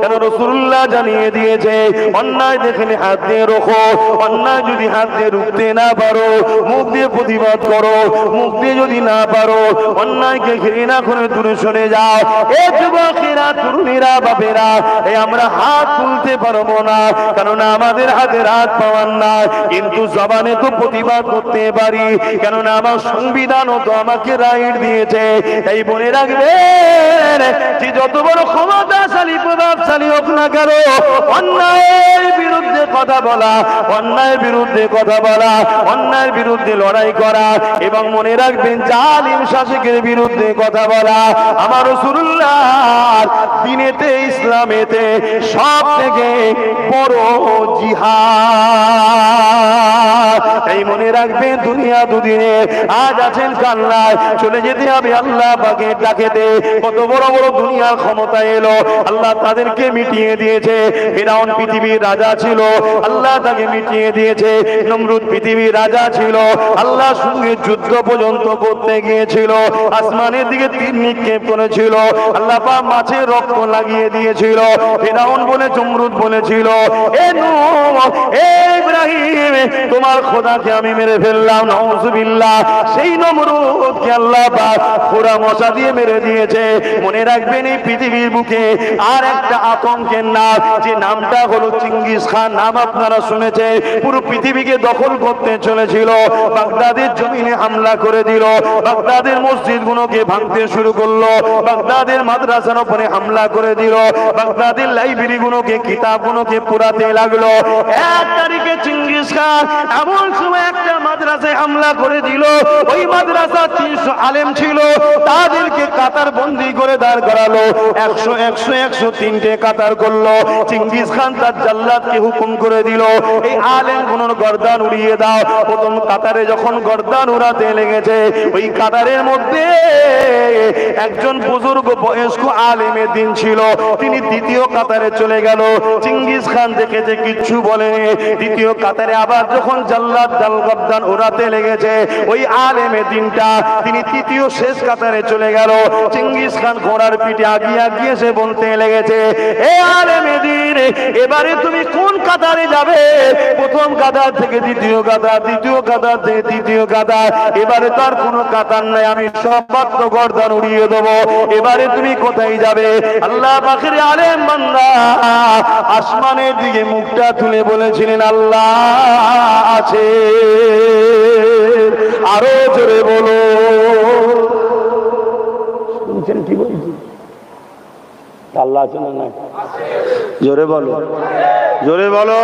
কেন রাসূলুল্লাহ জানিয়ে দিয়েছে, অন্যায় দেখলে হাত দিয়ে রোখো, অন্যায় যদি হাত দিয়ে রুখতে না পারো মুখ দিয়ে প্রতিবাদ করো, মুখ দিয়ে যদি না পারো অন্যায়কে ঘৃণা করে দূরে সরে যাও। এ যুবকেরা, তরুণীরা, বাপেরা, এই আমরা হাত তুলতে পারবো না, কেননা আমাদের হাতে হাত পাওয়ার না, কিন্তু জবানে তো প্রতিবাদ করতে পারি, কেননা আমার সংবিধানও তো আমাকে রাইট দিয়েছে। এই মনে রাখবেন যে যত বড় ক্ষমতাশালী প্রভাবশালী হোক না কেন, অন্যায়ের বিরুদ্ধে কথা বলা, অন্যায়ের বিরুদ্ধে কথা বলা, অন্যায়ের বিরুদ্ধে লড়াই করা, এবং মনে রাখবেন জালিম শাসকের বিরুদ্ধে কথা বলা আমার রাসূলুল্লাহর দ্বীনেতে, ইসলামেতে সব থেকে বড় জিহাদ। এই মনে রাখবেন দুনিয়া দুদিনে, আজ আছেন কাল নাই, চলে যেতে হবে আল্লাহ পাকের ডাকেতে। কত বড় বড় দুনিয়ার ক্ষমতা এলো, আল্লাহ তাদেরকে মিটিয়ে দিয়েছে। ফিরাউন পৃথিবীর রাজা ছিল, আল্লাহ তাকে মিটিয়ে দিয়েছে। নমরুদ পৃথিবীর রাজা ছিল, আল্লাহর সঙ্গে যুদ্ধ পর্যন্ত করতে গিয়েছিল, আসমানের দিকে তীর নিক্ষেপ করেছিল, আল্লাহ পাক মাছের রক্ত লাগিয়ে দিয়েছিল। ফিরাউন বলে, নমরুদ বলেছিল, এ নূহ, এ ইব্রাহিম, তোমার খোদাকে আমি মেরে ফেললাম, নাউযুবিল্লাহ। সেই নমরুদকে আল্লাহ পাক খোরা মশা দিয়ে মেরে দিয়েছে। মনে রাখবেন এই পৃথিবীর বুকে আর একটা আতঙ্কের নাম, যে নামটা হলো চেঙ্গিস খান। নাম আপনারা শুনেছেন। পুরো পৃথিবীকে দখল করতে চলেছিল, বাগদাদের জমিনে হামলা করে দিল, বাগদাদের মসজিদ গুলোকে ভাঙতে শুরু করলো, বাগদাদের মাদ্রাসার উপরে হামলা করে দিল, বাগদাদের লাইব্রেরি গুলোকে, কিতাব গুলোকে পুরাতে লাগলো। 1 তারিখে চেঙ্গিস খান এমন সময় একটা মাদ্রাসায় হামলা করে দিল, ওই মাদ্রাসা 300 আলেম ছিল, তাদেরকে কাতার বন্দি করে দাঁড় করালো। 100 কাতার করলো। চেঙ্গিস খান তার জাল্লাদকে হুকুম করে দিল, এই আলেম গুলোর গর্দান উড়িয়ে দাও। প্রথম কাতারে যখন গর্দান উড়াতে লেগেছে, ওই কাতারের মধ্যে একজন বুজুর্গ বয়স্ক আলেমের দিন ছিল, তিনি দ্বিতীয় কাতারে চলে গেল। চেঙ্গিস খান দেখেছে, কিচ্ছু বলেনি। দ্বিতীয় কাতারে আবার যখন জাল্লাদ গর্দান উড়াতে লেগেছে, ওই আলেমের দিনটা তিনি তৃতীয় শেষ কাতারে চলে গেল। চেঙ্গিস খান ঘোড়ার পিঠে আগিয়ে আগিয়ে সে বলতে লেগেছে, এ আলেমের দিন, এবারে তুমি কোন কাতারে যাবে? প্রথম কাতার থেকে দ্বিতীয় কাতার, দ্বিতীয় কাতার থেকে তৃতীয় কাতার, এবারে তার কোনো কাতার নাই, আমি সব বাদ্য গর্দান উড়িয়ে দেবো, এবারে তুমি কোথায় যাবে? আল্লাহ পাকের আলেম বান্দা আসমানের দিকে মুখটা তুলে বলেছিলেন, আল্লাহ আছে। আরো জোরে বলো, শুনছেন কি বলছি? আল্লাহ আছে না নাই? জোরে বলো, জোরে বলো।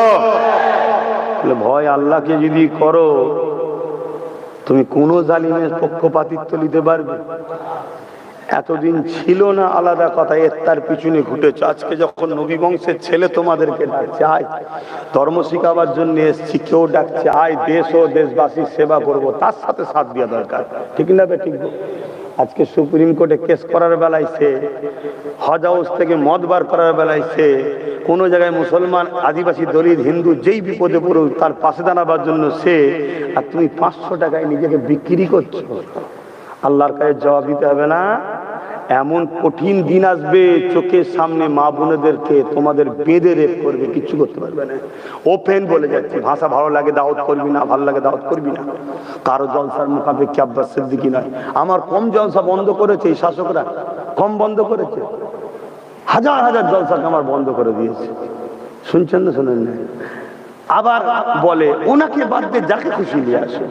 ভয় আল্লাহকে যদি করো, তুমি কোন জালিমের পক্ষপাতিত্ব নিতে পারবে? এতদিন ছিল না আলাদা কথা, এর তার পিছনে ঘুটেছ। আজকে যখন নবী বংশের ছেলে তোমাদেরকে ডাকছে, আয় ধর্ম শিখাবার জন্য এসছি, কেউ ডাকছে আয় দেশ ও দেশবাসীর সেবা করব, তার সাথে সাথ দেওয়া দরকার, ঠিক না? ঠিক। আজকে সুপ্রিম কোর্টে কেস করার বেলায় সে, হজ হাউস থেকে মদ বার করার বেলায় সে, কোন জায়গায় মুসলমান, আদিবাসী, দলিত, হিন্দু যেই বিপদে পড়ুক তার পাশে দাঁড়াবার জন্য সে, আর তুমি 500 টাকায় নিজেকে বিক্রি করছো। আল্লাহর কাছে জবাব দিতে হবে না? এমন কঠিন দিন আসবে, চোখের সামনে মা বোনেদেরকে তোমাদের বেঁধে রেপ করবে, কিচ্ছু করতে পারবে না। ওপেন বলে যাচ্ছি, ভাষা ভালো লাগে দাওয়াত করবি না, ভালো লাগে দাওয়াত করবি না। কারো জলসার মোকাবেকি আব্বাস সিদ্দিকী নয়। আমার কম জলসা বন্ধ করেছে এই শাসকরা, কম বন্ধ করেছে, হাজার হাজার জলসাকে আমার বন্ধ করে দিয়েছে। শুনছেন না? শোনেন না? আবার বলে ওনাকে বাদ দিয়ে যাকে খুশি নিয়ে আসে।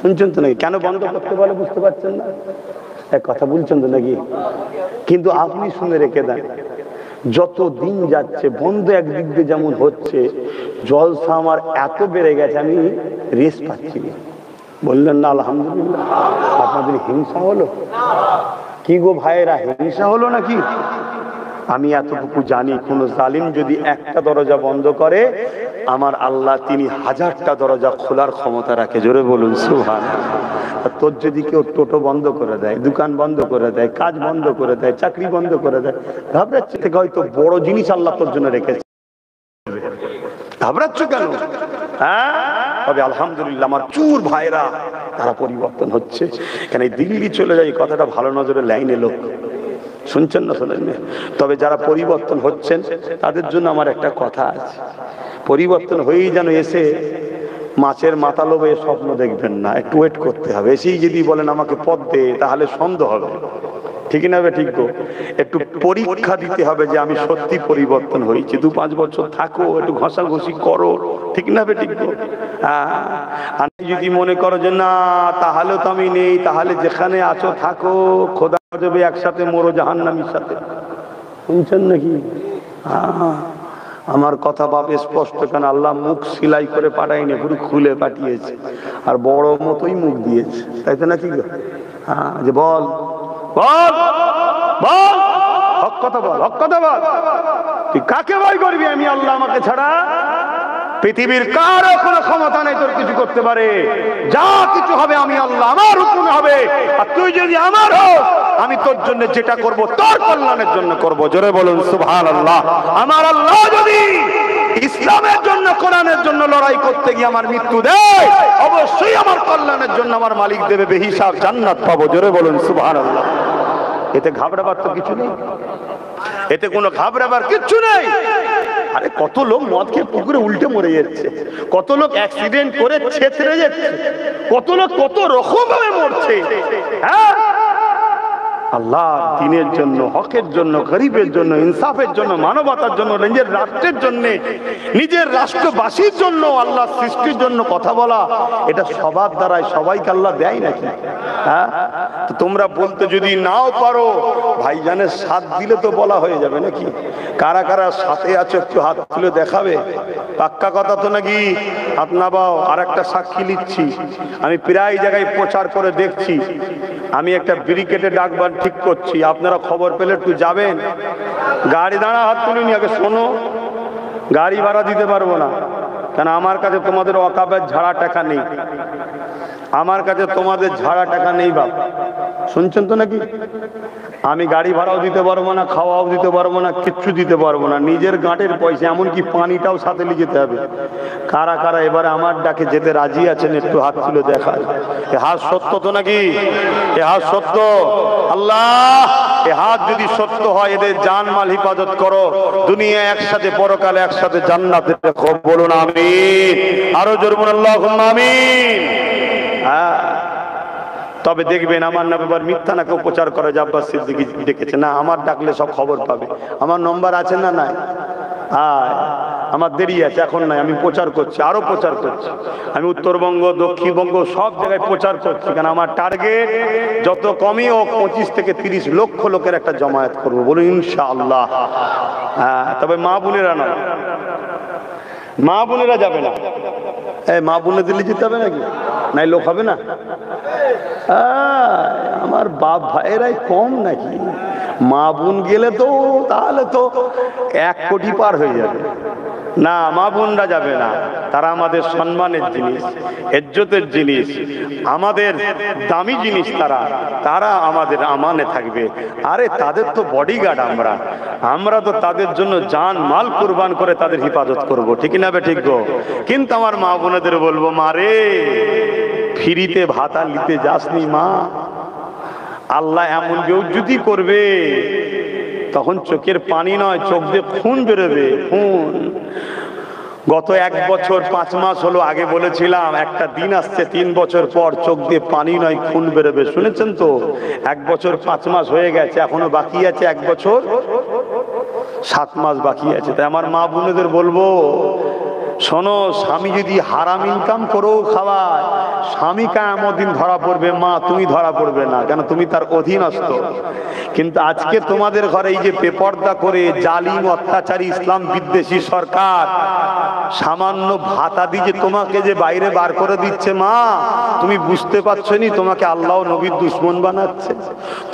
শুনছেন তো নাকি? কেন বন্ধ করতে বলে বুঝতে পারছেন না? এক কথা বলছেন তো নাকি? কিন্তু আপনি শুনে রেখে দেন, যত দিন যাচ্ছে বন্ধ একদিক দিয়ে যেমন হচ্ছে, জলসা আমার এত বেড়ে গেছে আমি রেস পাচ্ছি না। বললেন না আলহামদুলিল্লাহ? আপনাদের হিংসা হলো কি গো ভাইয়েরা? হিংসা হলো নাকি? আমি এতটুকু জানি, কোন জালিম যদি একটা দরজা বন্ধ করে আমার আল্লাহ তিনি 1000টা দরজা খোলার ক্ষমতা রাখে। জোরে বলুন সুবহানাল্লাহ। আর তোর যদি কেউ টোটো বন্ধ করে দেয়, দোকান বন্ধ করে দেয়, কাজ বন্ধ করে দেয়, চাকরি বন্ধ করে দেয়, ঘাবড়াচ্ছে থেকে হয়তো বড় জিনিস আল্লাহ তোর জন্য রেখেছে। ঘাবড়াচ্ছ কেন? হ্যাঁ, তবে আলহামদুলিল্লাহ আমার চুর ভাইরা তারা পরিবর্তন হচ্ছে। কেন এই দিল্লি চলে যায়, এই কথাটা ভালো নজরে লাইনে লোক শুনছেন না শোনেন না? তবে যারা পরিবর্তন হচ্ছেন তাদের জন্য আমার একটা কথা আছে, পরিবর্তন হয়েই যেন এসে মাছের মাথা লোভে স্বপ্ন দেখবেন না, একটু ওয়েট করতে হবে। এসেই যদি বলেন আমাকে পদ দে, তাহলে সন্দেহ হবে। ঠিক না? ঠিক তো, একটু পরীক্ষা দিতে হবে যে আমি সত্যি পরিবর্তন হয়েছি। 2-5 বছর থাকো, একটু ঘষাঘষি করো। ঠিক না? ঠিক তো। আমি যদি মনে করো যে না তাহলে তো আমি নেই, তাহলে যেখানে আছো থাকো, খোদা যাবে একসাথে মরো জাহান্নামীর সাথে। শুনছেন নাকি? আমার কথা বাপ স্পষ্ট, কেন আল্লাহ মুখ সিলাই করে পাঠায়নি, পুরো খুলে পাঠিয়েছে, আর বড় মতোই মুখ দিয়েছে, তাই তো নাকি? হ্যাঁ, যে বল বল বল, হক কথা বল, হক কথা বল। তুই কাকে ভয় করবি? আমি আল্লাহ, আমাকে ছাড়া পৃথিবীর কারো কোনো ক্ষমতা নেই তোর কিছু করতে পারে। যা কিছু হবে আমি আল্লাহ, আমার হুকুমে হবে। আর তুই যদি আমার হোস, আমি তোর জন্য যেটা করব তোর কল্যাণের জন্য করব। জোরে বলুন সুবহানাল্লাহ। আমার আল্লাহ যদি ইসলামের জন্য, কোরআনের জন্য লড়াই করতে গিয়ে আমার মৃত্যু দেয়, অবশ্যই আমার কল্যাণের জন্য আমার মালিক দেবে বেহিসাব জান্নাত পাবো। জোরে বলুন সুবহানাল্লাহ। এতে ঘাবড়াবার তো কিছু নেই, এতে কোনো ঘাবড়াবার কিচ্ছু নেই। আরে কত লোক মদ খেয়ে পুকুরে উল্টে মরে যাচ্ছে, কত লোক অ্যাক্সিডেন্ট করে ছেঁচড়ে যাচ্ছে, কত লোক কত রকম ভাবে মরছে। হ্যাঁ, আল্লাহ দিনের জন্য, হকের জন্য, গরিবের জন্য, ইনসাফের জন্য, মানবতার জন্য, নিজের রাষ্ট্রের জন্য, নিজের রাষ্ট্রবাসীর জন্য, আল্লাহ সৃষ্টির জন্য কথা বলা, এটা সবার দ্বারাই সবাইকে আল্লাহ দেয় নাকি? হ্যাঁ, তো তোমরা বলতে যদি নাও পারো, ভাইজানের সাথ দিলে তো বলা হয়ে যাবে নাকি? কারা কারা সাথে আছো একটু হাত তুলে দেখাবে। পাক্কা কথা তো নাকি? হাত নামাও। আর একটা সাক্ষী নিচ্ছি, আমি প্রায় জায়গায় প্রচার করে দেখছি, আমি একটা ব্রিকেটে ডাকবার ঠিক করছি, আপনারা খবর পেলে একটু যাবেন। গাড়ি দাঁড়া, হাত তুলিনি, আগে শোনো। গাড়ি ভাড়া দিতে পারবো না, কেন আমার কাছে তোমাদের ওয়াকাবের ঝাড়া টাকা নেই, আমার কাছে তোমাদের ঝাড়া টাকা নেই বাপ। শুনছেন তো নাকি? আমি গাড়ি ভাড়াও দিতে পারবো না, খাওয়াও দিতে পারবো না, কিচ্ছু দিতে পারবো না, নিজের গাঁটের পয়সা, এমনকি পানিটাও সাথে নিয়ে যেতে হবে। কারা কারা এবারে আমার ডাকে যেতে রাজি আছেন একটু হাত তুলে দেখায়। এ হাত সত্য তো নাকি? এ হাত সত্য? আল্লাহ, এ হাত যদি সত্য হয়, এদের জানমাল হিফাজত করো, দুনিয়া একসাথে, পরকালে একসাথে জান্নাতে রেখো। বলুন আমিন। আরো জোরে বলুন আল্লাহুম্মা আমিন। হ্যাঁ, তবে দেখবেন আমার নামে এবার মিথ্যা না কেউ প্রচার করে যে আব্বাস সিদ্দিকী ডেকেছে। না, আমার ডাকলে সব খবর পাবে। আমার নম্বর আছে না নাই? আমার দেরি আছে, এখন নাই। আমি প্রচার করছি, আরো প্রচার করছি। আমি উত্তরবঙ্গ, দক্ষিণবঙ্গ সব জায়গায় প্রচার করছি, কারণ আমার টার্গেট যত কমই হোক 25 থেকে 30 লক্ষ লোকের একটা জমায়েত করবো। বলুন ইনশাআল্লাহ। হ্যাঁ, তবে মা বোনেরা নয়, মা বোনেরা যাবে না। মা বোনে দিল্লি যেতে হবে নাকি? নাই লোক হবে না? আমার বাপ ভাইয়েরাই কম নাকি? মা বোন গেলে তো তাহলে তো 1 কোটি পার হয়ে যাবে। না, মা বোনরা যাবে না, তারা আমাদের সম্মানের জিনিস, ইজ্জতের জিনিস, আমাদের দামি জিনিস। তারা আমাদের আমানে থাকবে। আরে তাদের তো বডিগার্ড, আমরা তো তাদের জন্য জান মাল কুরবান করে তাদের হিফাজত করব। ঠিক না বে ঠিক গো? কিন্তু আমার মা বোনেদের বলবো, মা রে, ফ্রিতে ভাতা নিতে যাসনি মা। আল্লাহ এমন বেউজ্জতি করবে, তখন চোখের পানি নয়, চোখ দিয়ে খুন বেরোবে, খুন। গত 1 বছর 5 মাস হলো, আগে বলেছিলাম একটা দিন আসছে 3 বছর পর চোখ দিয়ে পানি নয় খুন বেরোবে। শুনেছেন তো? 1 বছর 5 মাস হয়ে গেছে, এখনো বাকি আছে 1 বছর 7 মাস বাকি আছে। তাই আমার মা বোনেদের বলবো, শোনো, স্বামী যদি হারাম ইনকাম করেও খাওয়ায়, স্বামী কিয়ামত দিন ধরা পড়বে, মা তুমি ধরা পড়বে না, কেন তুমি তার অধীনস্থ। কিন্তু আজকে তোমাদের ঘরে এই যে বেপর্দা করে জালিম অত্যাচারী ইসলাম বিদ্বেষী সরকার সামান্য ভাতা দিয়ে তোমাকে যে বাইরে বার করে দিচ্ছে, মা তুমি বুঝতে পারছো নি তোমাকে আল্লাহ নবীর দুশ্মন বানাচ্ছে।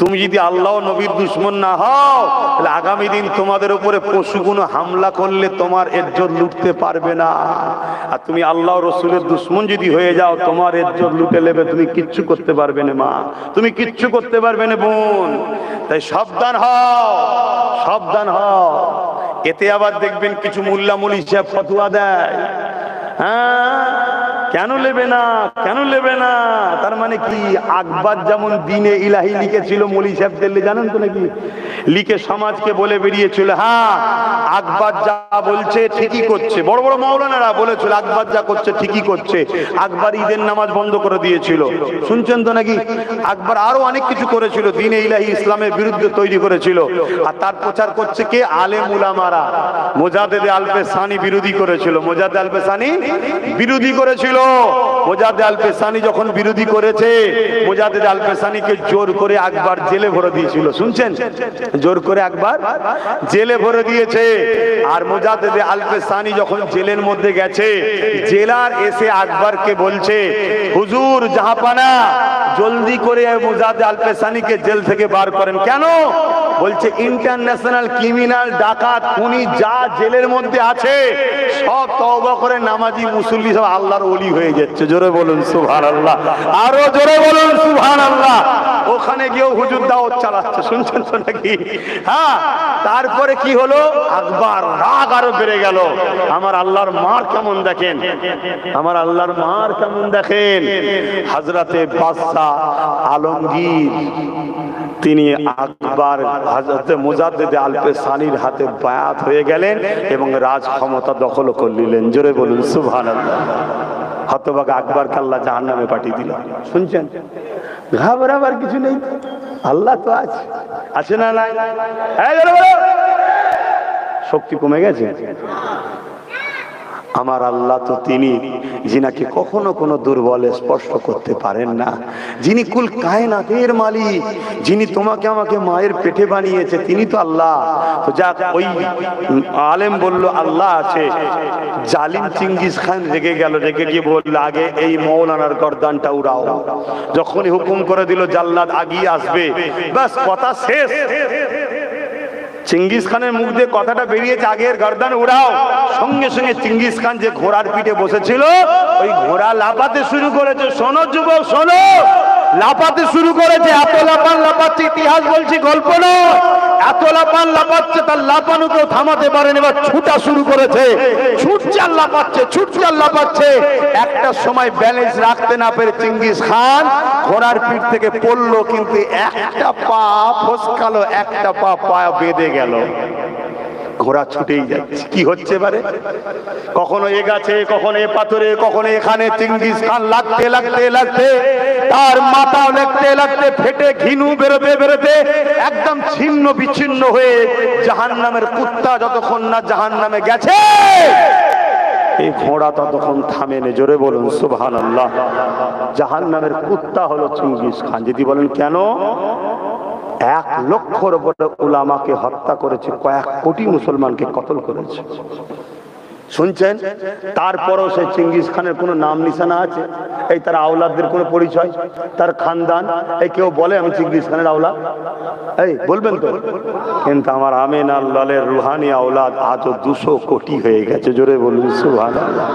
তুমি যদি আল্লাহ নবীর দুশ্মন না হও, তাহলে আগামী দিন তোমাদের উপরে পশুগুলো হামলা করলে তোমার ইজ্জত লুটতে পারবে না। আর তুমি আল্লাহ রসুলের দুশ্মন যদি হয়ে যাও, তোমার ইজ্জত লুটে নেবে, তুমি কিচ্ছু করতে পারবে না মা, তুমি কিচ্ছু করতে পারবে না বোন। তাই সাবধান হও, সাবধান হও। এতে আবার দেখবেন কিছু মোল্লা মুলি সাহেব ফতোয়া দেয়, হ্যাঁ কেন নেবে না, কেন নেবে না? তার মানে কি, আকবর যেমন দিনে ইলাহি লিখেছিল মলি সাহেব দিল্লি, জানেন তো নাকি? লিখে সমাজকে বলে বেরিয়েছিল, হ্যাঁ আকবর যা বলছে ঠিকই করছে। বড় বড় মাওলানারা বলেছিল আকবর যা করছে ঠিকই করছে। আকবর ঈদের নামাজ বন্ধ করে দিয়েছিল, শুনছেন তো নাকি? আকবর আরো অনেক কিছু করেছিল, দিনে ইলাহি ইসলামের বিরুদ্ধে তৈরি করেছিল। আর তার প্রচার করছে কে? আলেম উলামারা। মোজাদ্দেদে আল-পেশানি বিরোধী করেছিল, মোজাদ্দেদ আল-পেশানি বিরোধী করেছিল। মোজাদ্দেদ আল-পেশানি যখন বিরোধী করেছে, মোজাদ্দেদ আল-পেশানিকে জোর করে আকবর জেলে ভরে দিয়েছিল, শুনছেন? জোর করে আকবর জেলে ভরে দিয়েছে। আর মোজাদ্দেদ আল-পেশানি যখন জেলের মধ্যে গেছে, জেলার এসে আকবরকে বলছে, হুজুর জাহাপানা জলদি করে মোজাদ্দেদ আল-পেশানিকে জেল থেকে বার করেন। কেন? বলছে ইন্টারন্যাশনাল ক্রিমিনাল, ডাকাত, খুনি যা জেলের মধ্যে আছে সব তওবা করে নামাজি মুসল্লি সব আল্লাহর ওলি হয়ে যাচ্ছে। জোরে বলুন সুবহানাল্লাহ, আরো জোরে বলুন সুবহানাল্লাহ। ওখানে গিয়েও হুজুর দাওয়াত চালাচ্ছে, শুনছেন তো নাকি? হ্যাঁ, তারপরে কি হলো? আকবর রাগ আরো বেড়ে গেল। আমার আল্লাহর মার কেমন দেখেন, আমার আল্লাহর মার কেমন দেখেন। হযরতে বাদশাহ আলমগীর তিনি আকবর হযরতে মুজাদ্দেদ আল-পেশানির হাতে বায়াত হয়ে গেলেন এবং রাজ ক্ষমতা দখল করে নিলেন। জোরে বলুন সুবহানাল্লাহ। হতভাগা আকবরকে আল্লাহ জাহান্নামে পাঠিয়ে দিল। শুনছেন? ঘাবড়াবার কিছু নেই, আল্লাহ তো আছে, আছে না নাই? শক্তি কমে গেছে? আমার আল্লাহ তো তিনি যিনাকে কখনো কোনো দুর্বলে স্পর্শ করতে পারেন না, যিনি কুল কায়নাতের মালিক, যিনি তোমাকে আমাকে মায়ের পেটে বানিয়েছে, তিনি তো আল্লাহ। তো যাক, ওই আলেম বলল আল্লাহ আছে। জালিম চিঙ্গিস খান রেগে গেল, রেগে গিয়ে বলল আগে এই মৌলানার গর্দানটা উড়াও। যখনই হুকুম করে দিল জাল্লাদ আগিয়ে আসবে, বাস কথা শেষ। চিঙ্গিস খানের মুখ দিয়ে কথাটা বেরিয়েছে আগের গর্দান উড়াও। সঙ্গে সঙ্গে চিঙ্গিস খান যে ঘোড়ার পিঠে বসেছিল, ওই ঘোড়া লাফাতে শুরু করেছে। শোনো যুবক শোনো, লাফাতে শুরু করেছে। এত লাফান লাফাচ্ছে, ইতিহাস বলছি, গল্প নয়। এত লাফান লাফাচ্ছে, তার লাফানো কেউ থামাতে পারেনি। এবার ছুটা শুরু করেছে, ছুটছে আর লাফাচ্ছে, ছুটছে আর লাফাচ্ছে। একটা সময় ব্যালেন্স রাখতে না পেরে চিঙ্গিস খান ঘোড়ার পিঠ থেকে পড়লো, কিন্তু একটা পা ফসকালো, একটা পা পায়ে বেঁধে গেল। ঘোড়া ছুটেই যাচ্ছে। কি হচ্ছে এবারে? কখনো এ গাছে, কখনো এ পাথরে, কখনো এখানে। চিঙ্গিস খান লাগতে লাগতে লাগতে তার মাথা লাগতে লাগতে ফেটে ঘিনু বেরোতে বেরোতে একদম ছিন্ন বিচ্ছিন্ন হয়ে জাহান্নামের কুত্তা যতক্ষণ না জাহান্নামে গেছে, এই ঘোড়া ততক্ষণ থামেনি। জোরে বলুন সুবহানাল্লাহ। জাহান্নামের কুত্তা হলো চিঙ্গিস খান। যদি বলেন কেন? 1 লক্ষর উপরে উলামাকে হত্যা করেছে, কয়েক কোটি মুসলমানকে কতল করেছে, শুনছেন? তারপরও সেই চিঙ্গিস খানের কোনো নাম নিশানা আছে? এই তার আওলাদদের কোনো পরিচয়, তার খানদান? এই কেউ বলে আমি চিঙ্গিস খানের আওলাদ? এই বলবেন তো? কিন্তু আমার আমিন আল্লাহর রুহানি আওলাদ আজও 200 কোটি হয়ে গেছে। জোরে বলুন সুবহানাল্লাহ।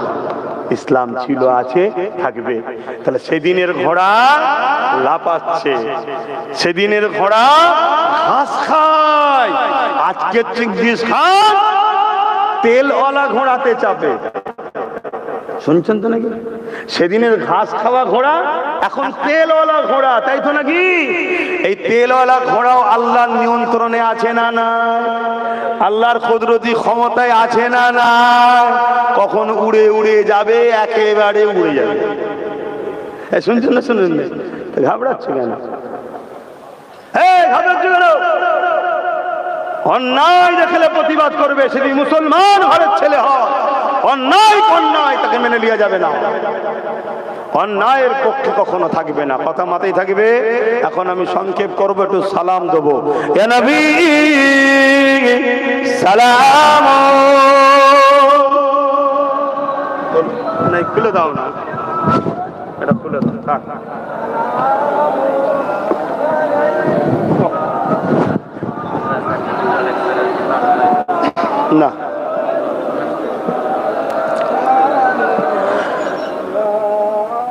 ইসলাম ছিল, আছে, থাকবে। তাহলে সেদিনের ঘোড়া লাফাচ্ছে, সেদিনের ঘোড়া ঘাস খায়। আজকে চিঙ্গিস খান তেলওয়ালা ঘোড়াতে চাপে, শুনছেন তো নাকি? সেদিনের ঘাস খাওয়া ঘোড়া এখন তেলওয়ালা ঘোড়া, তাই তো নাকি? এই তেলওয়ালা ঘোড়াও আল্লাহর নিয়ন্ত্রণে আছে না না? আল্লাহর কুদরতি ক্ষমতায় আছে না না? কখন উড়ে উড়ে যাবে, একেবারে উড়ে যাবে। শুনছেন না? শুনছেন না? ঘাবড়াচ্ছে কেন? ঘাবড়াচ্ছে কেন? অন্যায় দেখলে প্রতিবাদ করবে, সেদিন মুসলমান ঘরের ছেলে হয়। অন্যায় অন্যায়, তাকে মেনে নেওয়া যাবে না। অন্যায়ের পক্ষে কখনো থাকবে না, কথা মাথায় থাকবে। এখন আমি সংক্ষেপ করবো, একটু সালাম দেবো। এ নবী সালাম, খুলে দাও না, এটা খুলে দাও, থাক। না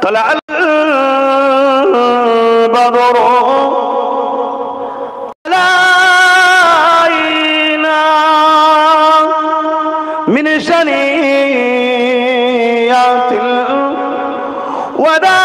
তালাল বাদর আলাইনা মিন শানিয়াতিল ওয়াদা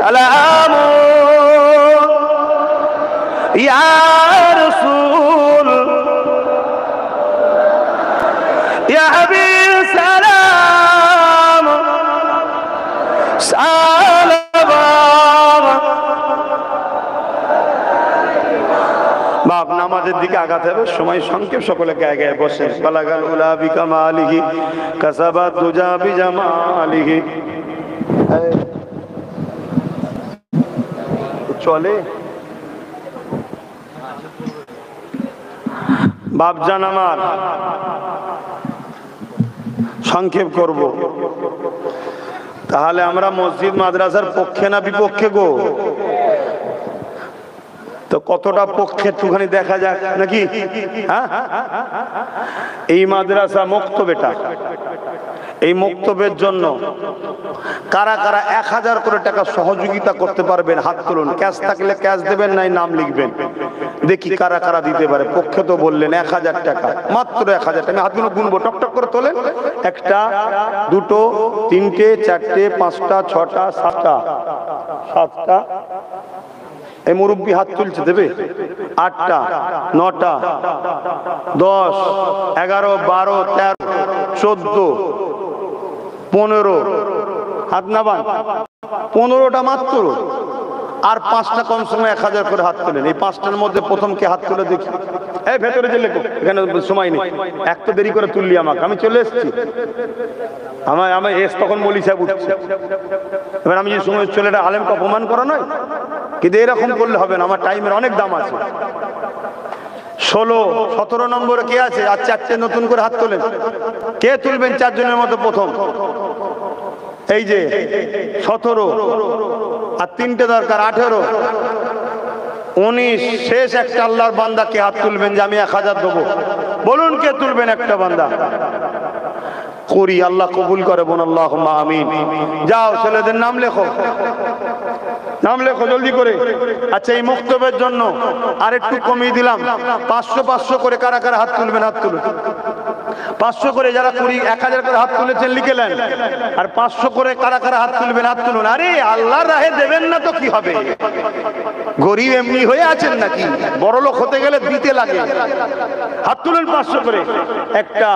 سلام يا رسول يا حبيب سلام বাপ নামাজের দিকে আগাতে হবে, সময় সংক্ষেপ, সকলে গায়ে গায়ে বসে। বালাগাল উলা বিকামালিহি কাসাবাত দুজা বিজামালিহি। চলে বাপজান আমার, সংক্ষেপ করব। তাহলে আমরা মসজিদ মাদ্রাসার পক্ষে না বিপক্ষে গো? তো কতটা পক্ষে একটুখানি দেখা যাক নাকি? হ্যাঁ, এই মাদ্রাসা মুক্তবেটা, এই মুক্তবের জন্য কারা কারা 1000 করে টাকা সহযোগিতা করতে পারবেন? হাত তুলুন। ক্যাশ থাকলে ক্যাশ দেবেন, নাই নাম লিখবেন। দেখি কারা কারা দিতে পারে। পক্ষে তো বললেন 1000 টাকা, মাত্র 1000 টাকা। হাতগুলো গুনবো, টক টক করে তোলেন। 1টা 2টো 3টে 4টে 5টা 6টা 7টা। এই মুরব্বী হাত তুলছে, দেবে? 8টা 9টা 10 11 12 13 14 15 হাত নাবান। 15টা মাত্র। আর 5টা কম সময় 1000 করে হাত তোলেন। এই 5টার মধ্যে প্রথম কে হাত তুলে দেখি? এই ভেতরে যে লেখো, এখানে সময় নেই। এক তো দেরি করে তুললি আমাকে, আমি চলে এসেছি। আমার এস তখন বলি সাহেব উঠছে। এবার আমি যে সময় চলে, এটা আলেমকে অপমান করা নয়, কিন্তু এরকম করলে হবে না। আমার টাইমের অনেক দাম আছে। 16 17 নম্বরে কে আছে? আর 4টে নতুন করে হাত তোলেন। কে তুলবেন 4 জনের মধ্যে প্রথম? এই যে 17 আর 3টে দরকার, 18 19। শেষ একটা আল্লাহর বান্দা কে হাত তুলবেন যে আমি 1000 দেবো? বলুন কে তুলবেন একটা বান্দা? করি, আল্লাহ কবুল করে। বোন আল্লাহুম্মা আমিন। যাও ছেলেদের নাম লেখো, নাম লেখো জলদি করে। আচ্ছা, এই মুক্তবের জন্য আর একটু কমিয়ে দিলাম, 500 করে। কারা কারা হাত তুলবেন? হাত তুলুন। 500 করে যারা 1000 করে হাত তুলেছেন লিখে নেন। আর 500 করে কারা কারা হাত তুলবেন? হাত তুলুন। আরে আল্লাহর রাহে দেবেন না তো কি হবে? গরিব এমনি হয়ে আছেন নাকি? বড় লোক হতে গেলে দিতে লাগে। হাত তুলুন 500 করে। 1টা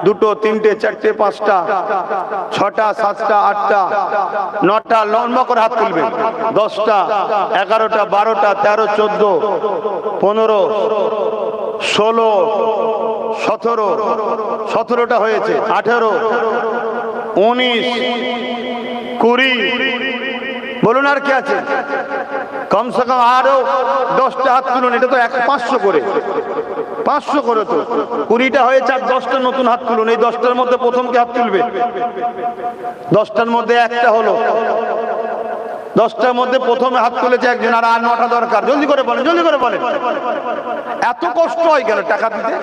2টো 3টে 4টে 5টা 6টা 7টা 8টা 9টা লম্বা করে হাত তুলবেন। 10টা 11টা 12টা 13 14 15 16 17 17টা হয়েছে। 18 19 20। বলুন আর কি আছে? কমসে কম আরো 10টা হাত তুলুন। এটা তো 500 করে, 500 করে তো 20টা হয়েছে। আর 10টা নতুন হাত তুলুন। এই 10টার মধ্যে প্রথম কে হাত তুলবে? 10টার মধ্যে একটা হলো। 10টার মধ্যে প্রথমে হাত তুলেছে একজন, আর 9টা দরকার। জলদি করে বলেন, জলদি করে বলেন। এত কষ্ট হয় কেন টাকা দিতে?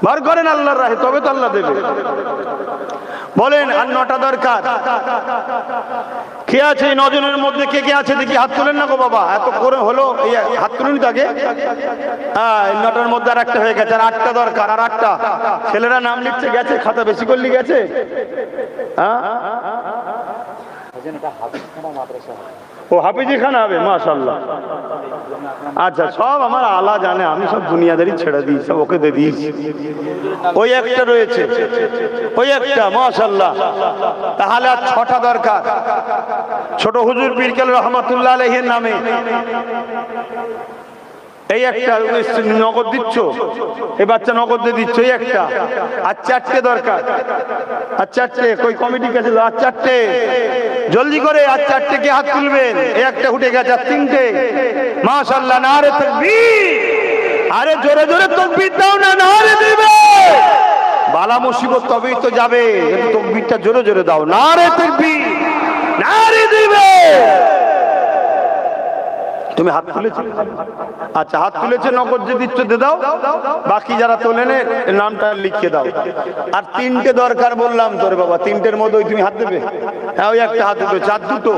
বার করেন আল্লাহর রাহে, তবে তো আল্লাহ দেবে। বলেন আর 9টা দরকার। কে আছে এই 9 জনের মধ্যে? কে কে আছে দেখি হাত তুলেন না গো বাবা। এত করে হলো, এই হাত তুলুন তাকে। হ্যাঁ, 9টার মধ্যে আর একটা হয়ে গেছে। আর 8টা দরকার। আর 8টা ছেলেরা নাম লিখছে, গেছে খাতা বেশি করলি গেছে। হ্যাঁ, ও হাফিজি খানা হবে, মাশাআল্লাহ। আচ্ছা, সব আমার আলা জানে, আমি সব দুনিয়াদারি ছেড়ে দিই, সব ওকে দিয়ে দিয়েছি। ওই একটা রয়েছে, ওই একটা, মাশাআল্লাহ। তাহলে আর 6টা দরকার। ছোট হুজুর পীরকেল রহমাতুল্লাহ আলাইহির নামে এই একটা নগদ দিচ্ছ, এই বাচ্চা নগদ দিয়ে দিচ্ছ, এই একটা। আর 4টে দরকার। আর 4টে কই কমিটি কাছে? আর 4টে জলদি করে। আর 4টে কে হাত তুলবেন? এই একটা উঠে গেছে। আর 3টে, মাশাআল্লাহ, নারে তাকবীর। আরে জোরে জোরে তাকবীর দাও না, নারে দিবে বালা মুসিবত তবেই তো যাবে। তাকবীরটা জোরে জোরে দাও, নারে তাকবীর, নারে দিবে। তুমি হাত তুলেছো? আচ্ছা, হাত তুলেছে, নগদ যে দিচ্ছ দিয়ে দাও, বাকি যারা তোলেন নামটা লিখে দাও। আর তিনটে দরকার বললাম তোরে বাবা, তিনটের মধ্যে তুমি হাত দেবে। হ্যাঁ, ওই একটা হাত দিতে, আর দুটো,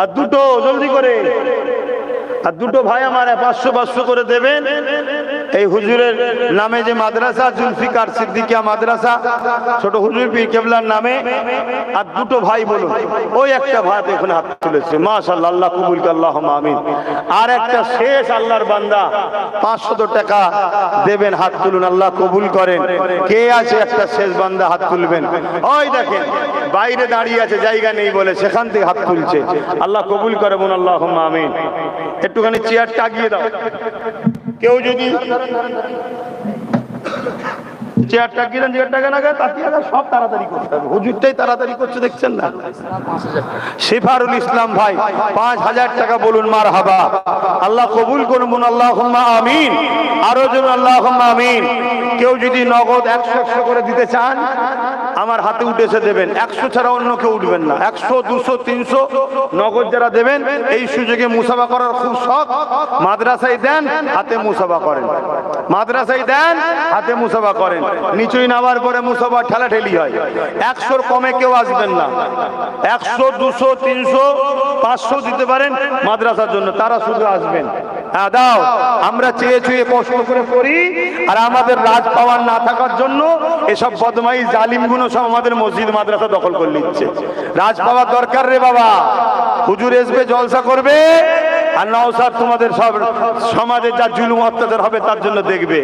আর দুটো জলদি করে, আর দুটো ভাই আমার 500 করে দেবেন। এই হুজুরের নামে যে মাদ্রাসা, জুলফিকার সিদ্দিকিয়া মাদ্রাসা, ছোট হুজুর পীর কেবলার নামে। আর দুটো ভাই বলুন, ওই একটা ভাই এখানে হাত তুলেছে, মাশাআল্লাহ, আল্লাহ কবুল করে, আল্লাহুম্মা আমিন। আর একটা শেষ আল্লাহর বান্দা 500 টাকা দেবেন, হাত তুলুন, আল্লাহ কবুল করেন। কে আছে একটা শেষ বান্দা, হাত তুলবেন। ওই দেখেন বাইরে দাঁড়িয়ে আছে, জায়গা নেই বলে সেখান থেকে হাত তুলছে, আল্লাহ কবুল করে বোন, আল্লাহুম্মা আমিন। একটুখানি চেয়ারটা আগিয়ে দাও, কেউ যদি চেয়ারটা গিয়ে দেন, চেয়ারটা কেন সব তাড়াতাড়ি করতে হবে, হুজুরটাই তাড়াতাড়ি করছে, দেখছেন না? শিফারুল ইসলাম ভাই 5000 টাকা বলুন, মারহাবা, আল্লাহ কবুল করুন, আল্লাহুম্মা আমিন। আরো জন আল্লাহুম্মা আমিন। কেউ যদি নগদ 100 করে দিতে চান, আমার হাতে উঠেছে দেবেন, 100 ছাড়া অন্য কেউ উঠবেন না। 100, 200, 300 নগদ যারা দেবেন, এই সুযোগে মুসাফা করার খুব শখ, মাদ্রাসায় দেন, হাতে মুসাফা করেন, মাদ্রাসায় দেন, হাতে মুসাফা করেন। নিচুই নামার পরে মুসাফা ঠেলাঠেলি হয়। 100 কমে কেউ আসবেন না। 100, 200, 300, 500 দিতে পারেন মাদ্রাসার জন্য, তারা শুধু আসবেন। হ্যাঁ দাও, আমরা চেয়ে চেয়ে কষ্ট করে পড়ি, আর আমাদের রাজ পাওয়ার না থাকার জন্য এসব বদমাই জালিমগুলো সব আমাদের মসজিদ মাদ্রাসা দখল করে নিচ্ছে। রাজ পাওয়ার দরকার রে বাবা, হুজুর আসবে, জলসা করবে, আর নওশাদ তোমাদের সব সমাজে যা জুলুম অত্যাচার হবে তার জন্য দেখবে।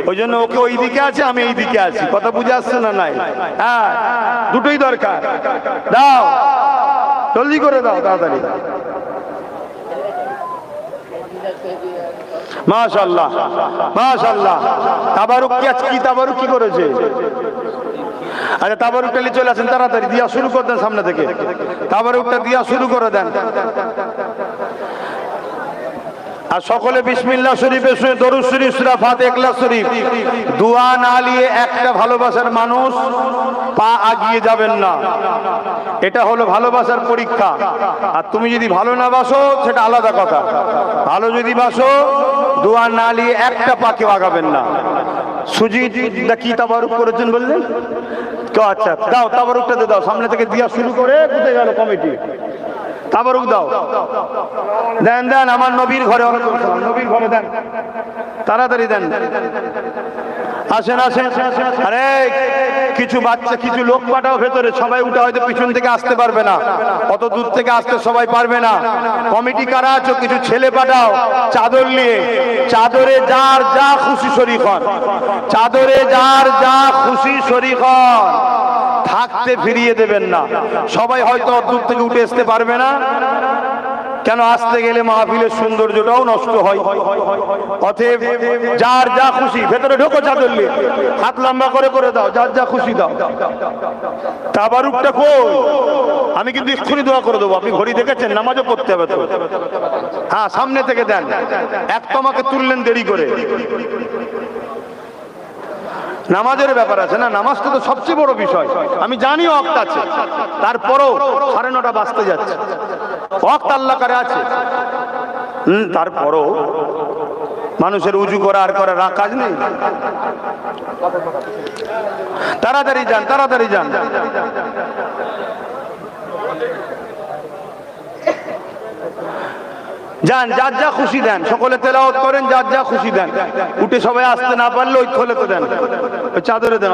ওই জন্য ওকে ওই দিকে আছে, আমি এই দিকে আছি, কথা বুঝে আসছে না? নাই, হ্যাঁ, দুটোই দরকার। দাও, জলদি করে দাও, তাড়াতাড়ি। মাশাআল্লাহ, মাশাআল্লাহ। তাবারুক কি তাবারুক কি করেছে? আচ্ছা, তাবারুকটা নিয়ে চলে আসেন, তাড়াতাড়ি দিয়া শুরু করে দেন, সামনে থেকে তাবারুকটা দিয়া শুরু করে দেন। আর সকলে বিসমিল্লাহ শরীফের সঙ্গে দরুদ শরীফ, সূরা ফাতিহা, ইখলাস শরীফ। দোয়া না নিয়ে একটা ভালোবাসার মানুষ পা আগিয়ে যাবেন না। এটা হলো ভালোবাসার পরীক্ষা। আর তুমি যদি ভালো না বাসো সেটা আলাদা কথা, ভালো যদি বাসো, দোয়া না নিয়ে একটা পা কেউ আগাবেন না। সুজি কি তাবারুক করেছেন বললেন? আচ্ছা, দাও তাবারুকটা দাও, সামনে থেকে দিয়া শুরু করে। কোথায় গেল কমিটি? তাবারুক দাও, দেন দেন, আমার নবীর ঘরে, নবীর ঘরে দেন, তাড়াতাড়ি দেন। আসেন আসেন। আরে কিছু বাচ্চা, কিছু লোক পাঠাও ভেতরে, সবাই উঠে হয়তো পিছন থেকে আসতে পারবে না, অত দূর থেকে আসতে সবাই পারবে না। কমিটি কারা আছো, কিছু ছেলে পাঠাও চাদর নিয়ে, চাদরে যার যা খুশি শরীক হন, চাদরে যার যা খুশি শরীক হন, থাকতে ফিরিয়ে দেবেন না। সবাই হয়তো দূর থেকে উঠে আসতে পারবে না, কেন আসতে গেলে মাহফিলের সৌন্দর্যটাও নষ্ট হয়। অতএব যার যা খুশি ভেতরে ঢোকো, চাদর নিয়ে হাত লম্বা করে করে দাও, যার যা খুশি দাও। তাবারুকটা কই? আমি কিন্তু এক্ষুনি দোয়া করে দেবো, আপনি ঘড়ি দেখেছেন, নামাজও পড়তে হবে তো। হ্যাঁ, সামনে থেকে দেন, এক তো আমাকে তুললেন দেরি করে। নামাজের ব্যাপার আছে না, নামাজটা তো সবচেয়ে বড় বিষয়। আমি জানি ওয়াক্ত আছে, তারপরও 9:30 বাজতে যাচ্ছে, ওয়াক্ত আল্লাহ করে আছে, তারপরও মানুষের উজু করা আর করা কাজ নেই। তাড়াতাড়ি যান, তাড়াতাড়ি যান। যান, যার যা খুশি দেন, সকলে তেলাওয়াত করেন, যার যা খুশি দেন। উঠে সবাই আসতে না পারলে ওই খোলে তো দেন, ওই চাদরে দেন।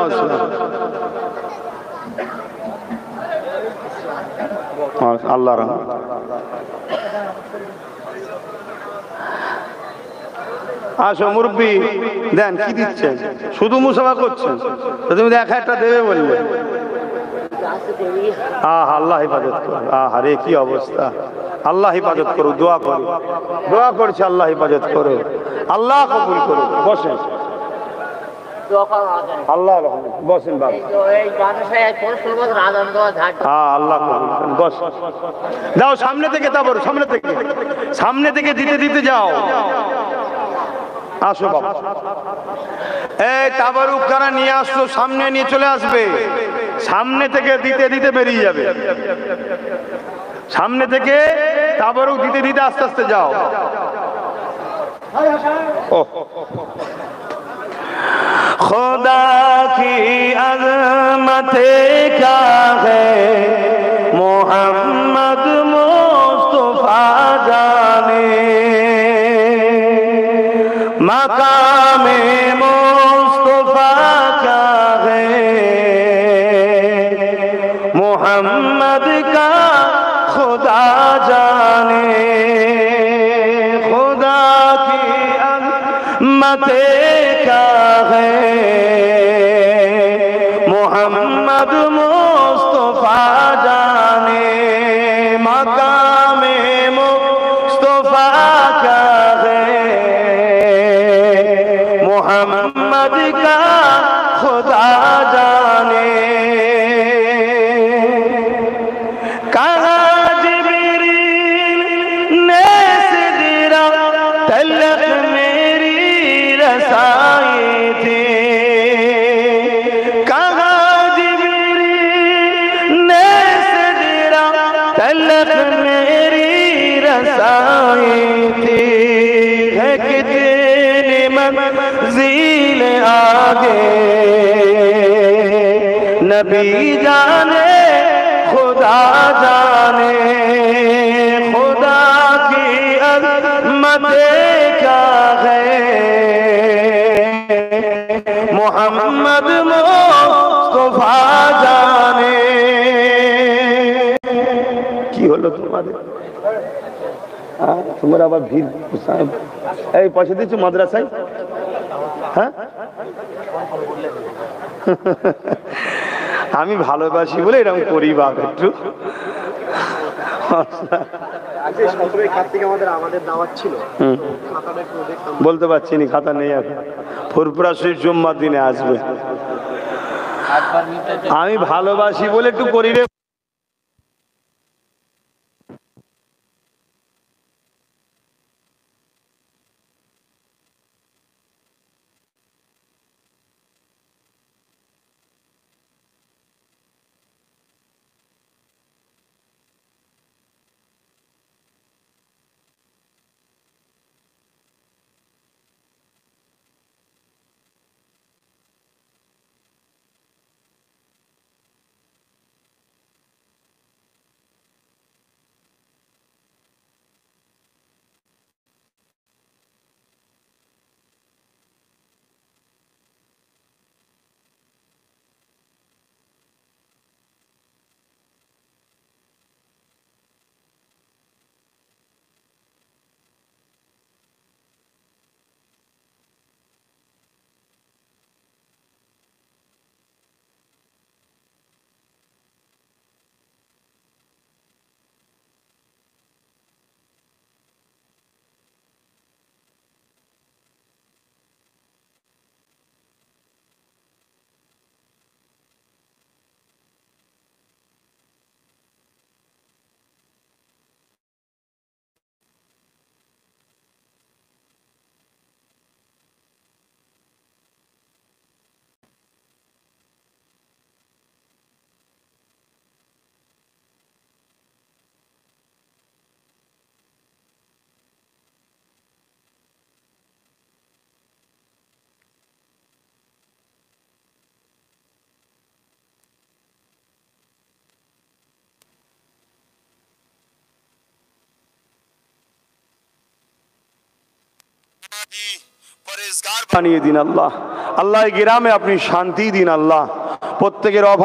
আল্লাহ রহমান। আসো মুরব্বী, দেন, কি দিচ্ছেন? শুধু মুসাফা করছেন, তুমি দেখা একটা দেবে বললে। আল্লাহ হেফাজত করো। আরে কি অবস্থা, আল্লাহ হেফাজত করো, দোয়া করো, দোয়া করছে, আল্লাহ হেফাজত করো, আল্লাহ কবুল করো। বসেন, আল্লাহ বসেন বাবা। আল্লাহ বস, যাও সামনে থেকে, তারপর সামনে থেকে, সামনে থেকে দিতে দিতে যাও। আসো বাবা, এই তাবারুক যারা নিয়ে আসছো সামনে নিয়ে চলে আসবে, সামনে থেকে দিতে দিতে বেরিয়ে যাবে, সামনে থেকে তাবারুক দিতে দিতে আস্তে আস্তে যাও। खुदा की अज़मत क्या है मोहम्मद मुस्तफा जाने, मकामे मुस्तफा क्या है मोहम्मद का खुदा जाने, खुदा की अज़मत क्या है मोहम्मद मुस्तफा जाने, मकामे मुस्तफा क्या है मोहम्मद का खुदा जाने। कहा जिब्रील ने सिदरा तलक मेरी रसाई थी, कहा जिब्रील ने सिदरा तलक मेरी रसाई थी, है कितनी मंज़िल आगे नबी जाने खुदा जाने, खुदा की अज़मत क्या है मोहम्मद मुस्तफा जाने। কি হলো তোমাদের? তোমরা আবার ভিড়, এই পয়সা দিচ্ছ মাদ্রাসায়? হ্যাঁ, আমি ভালোবাসি বলে এরকম করি বাপ একটু। বলতে পারছি নি, খাতা নেই এখন, ফুরফুরা শরীফ জুম্মার দিনে আসবে। আমি ভালোবাসি বলে একটু করি রে। বানিয়ে দিন আল্লাহ, আল্লাহ গ্রামে আপনি শান্তি দিন আল্লাহ, প্রত্যেকের অভাব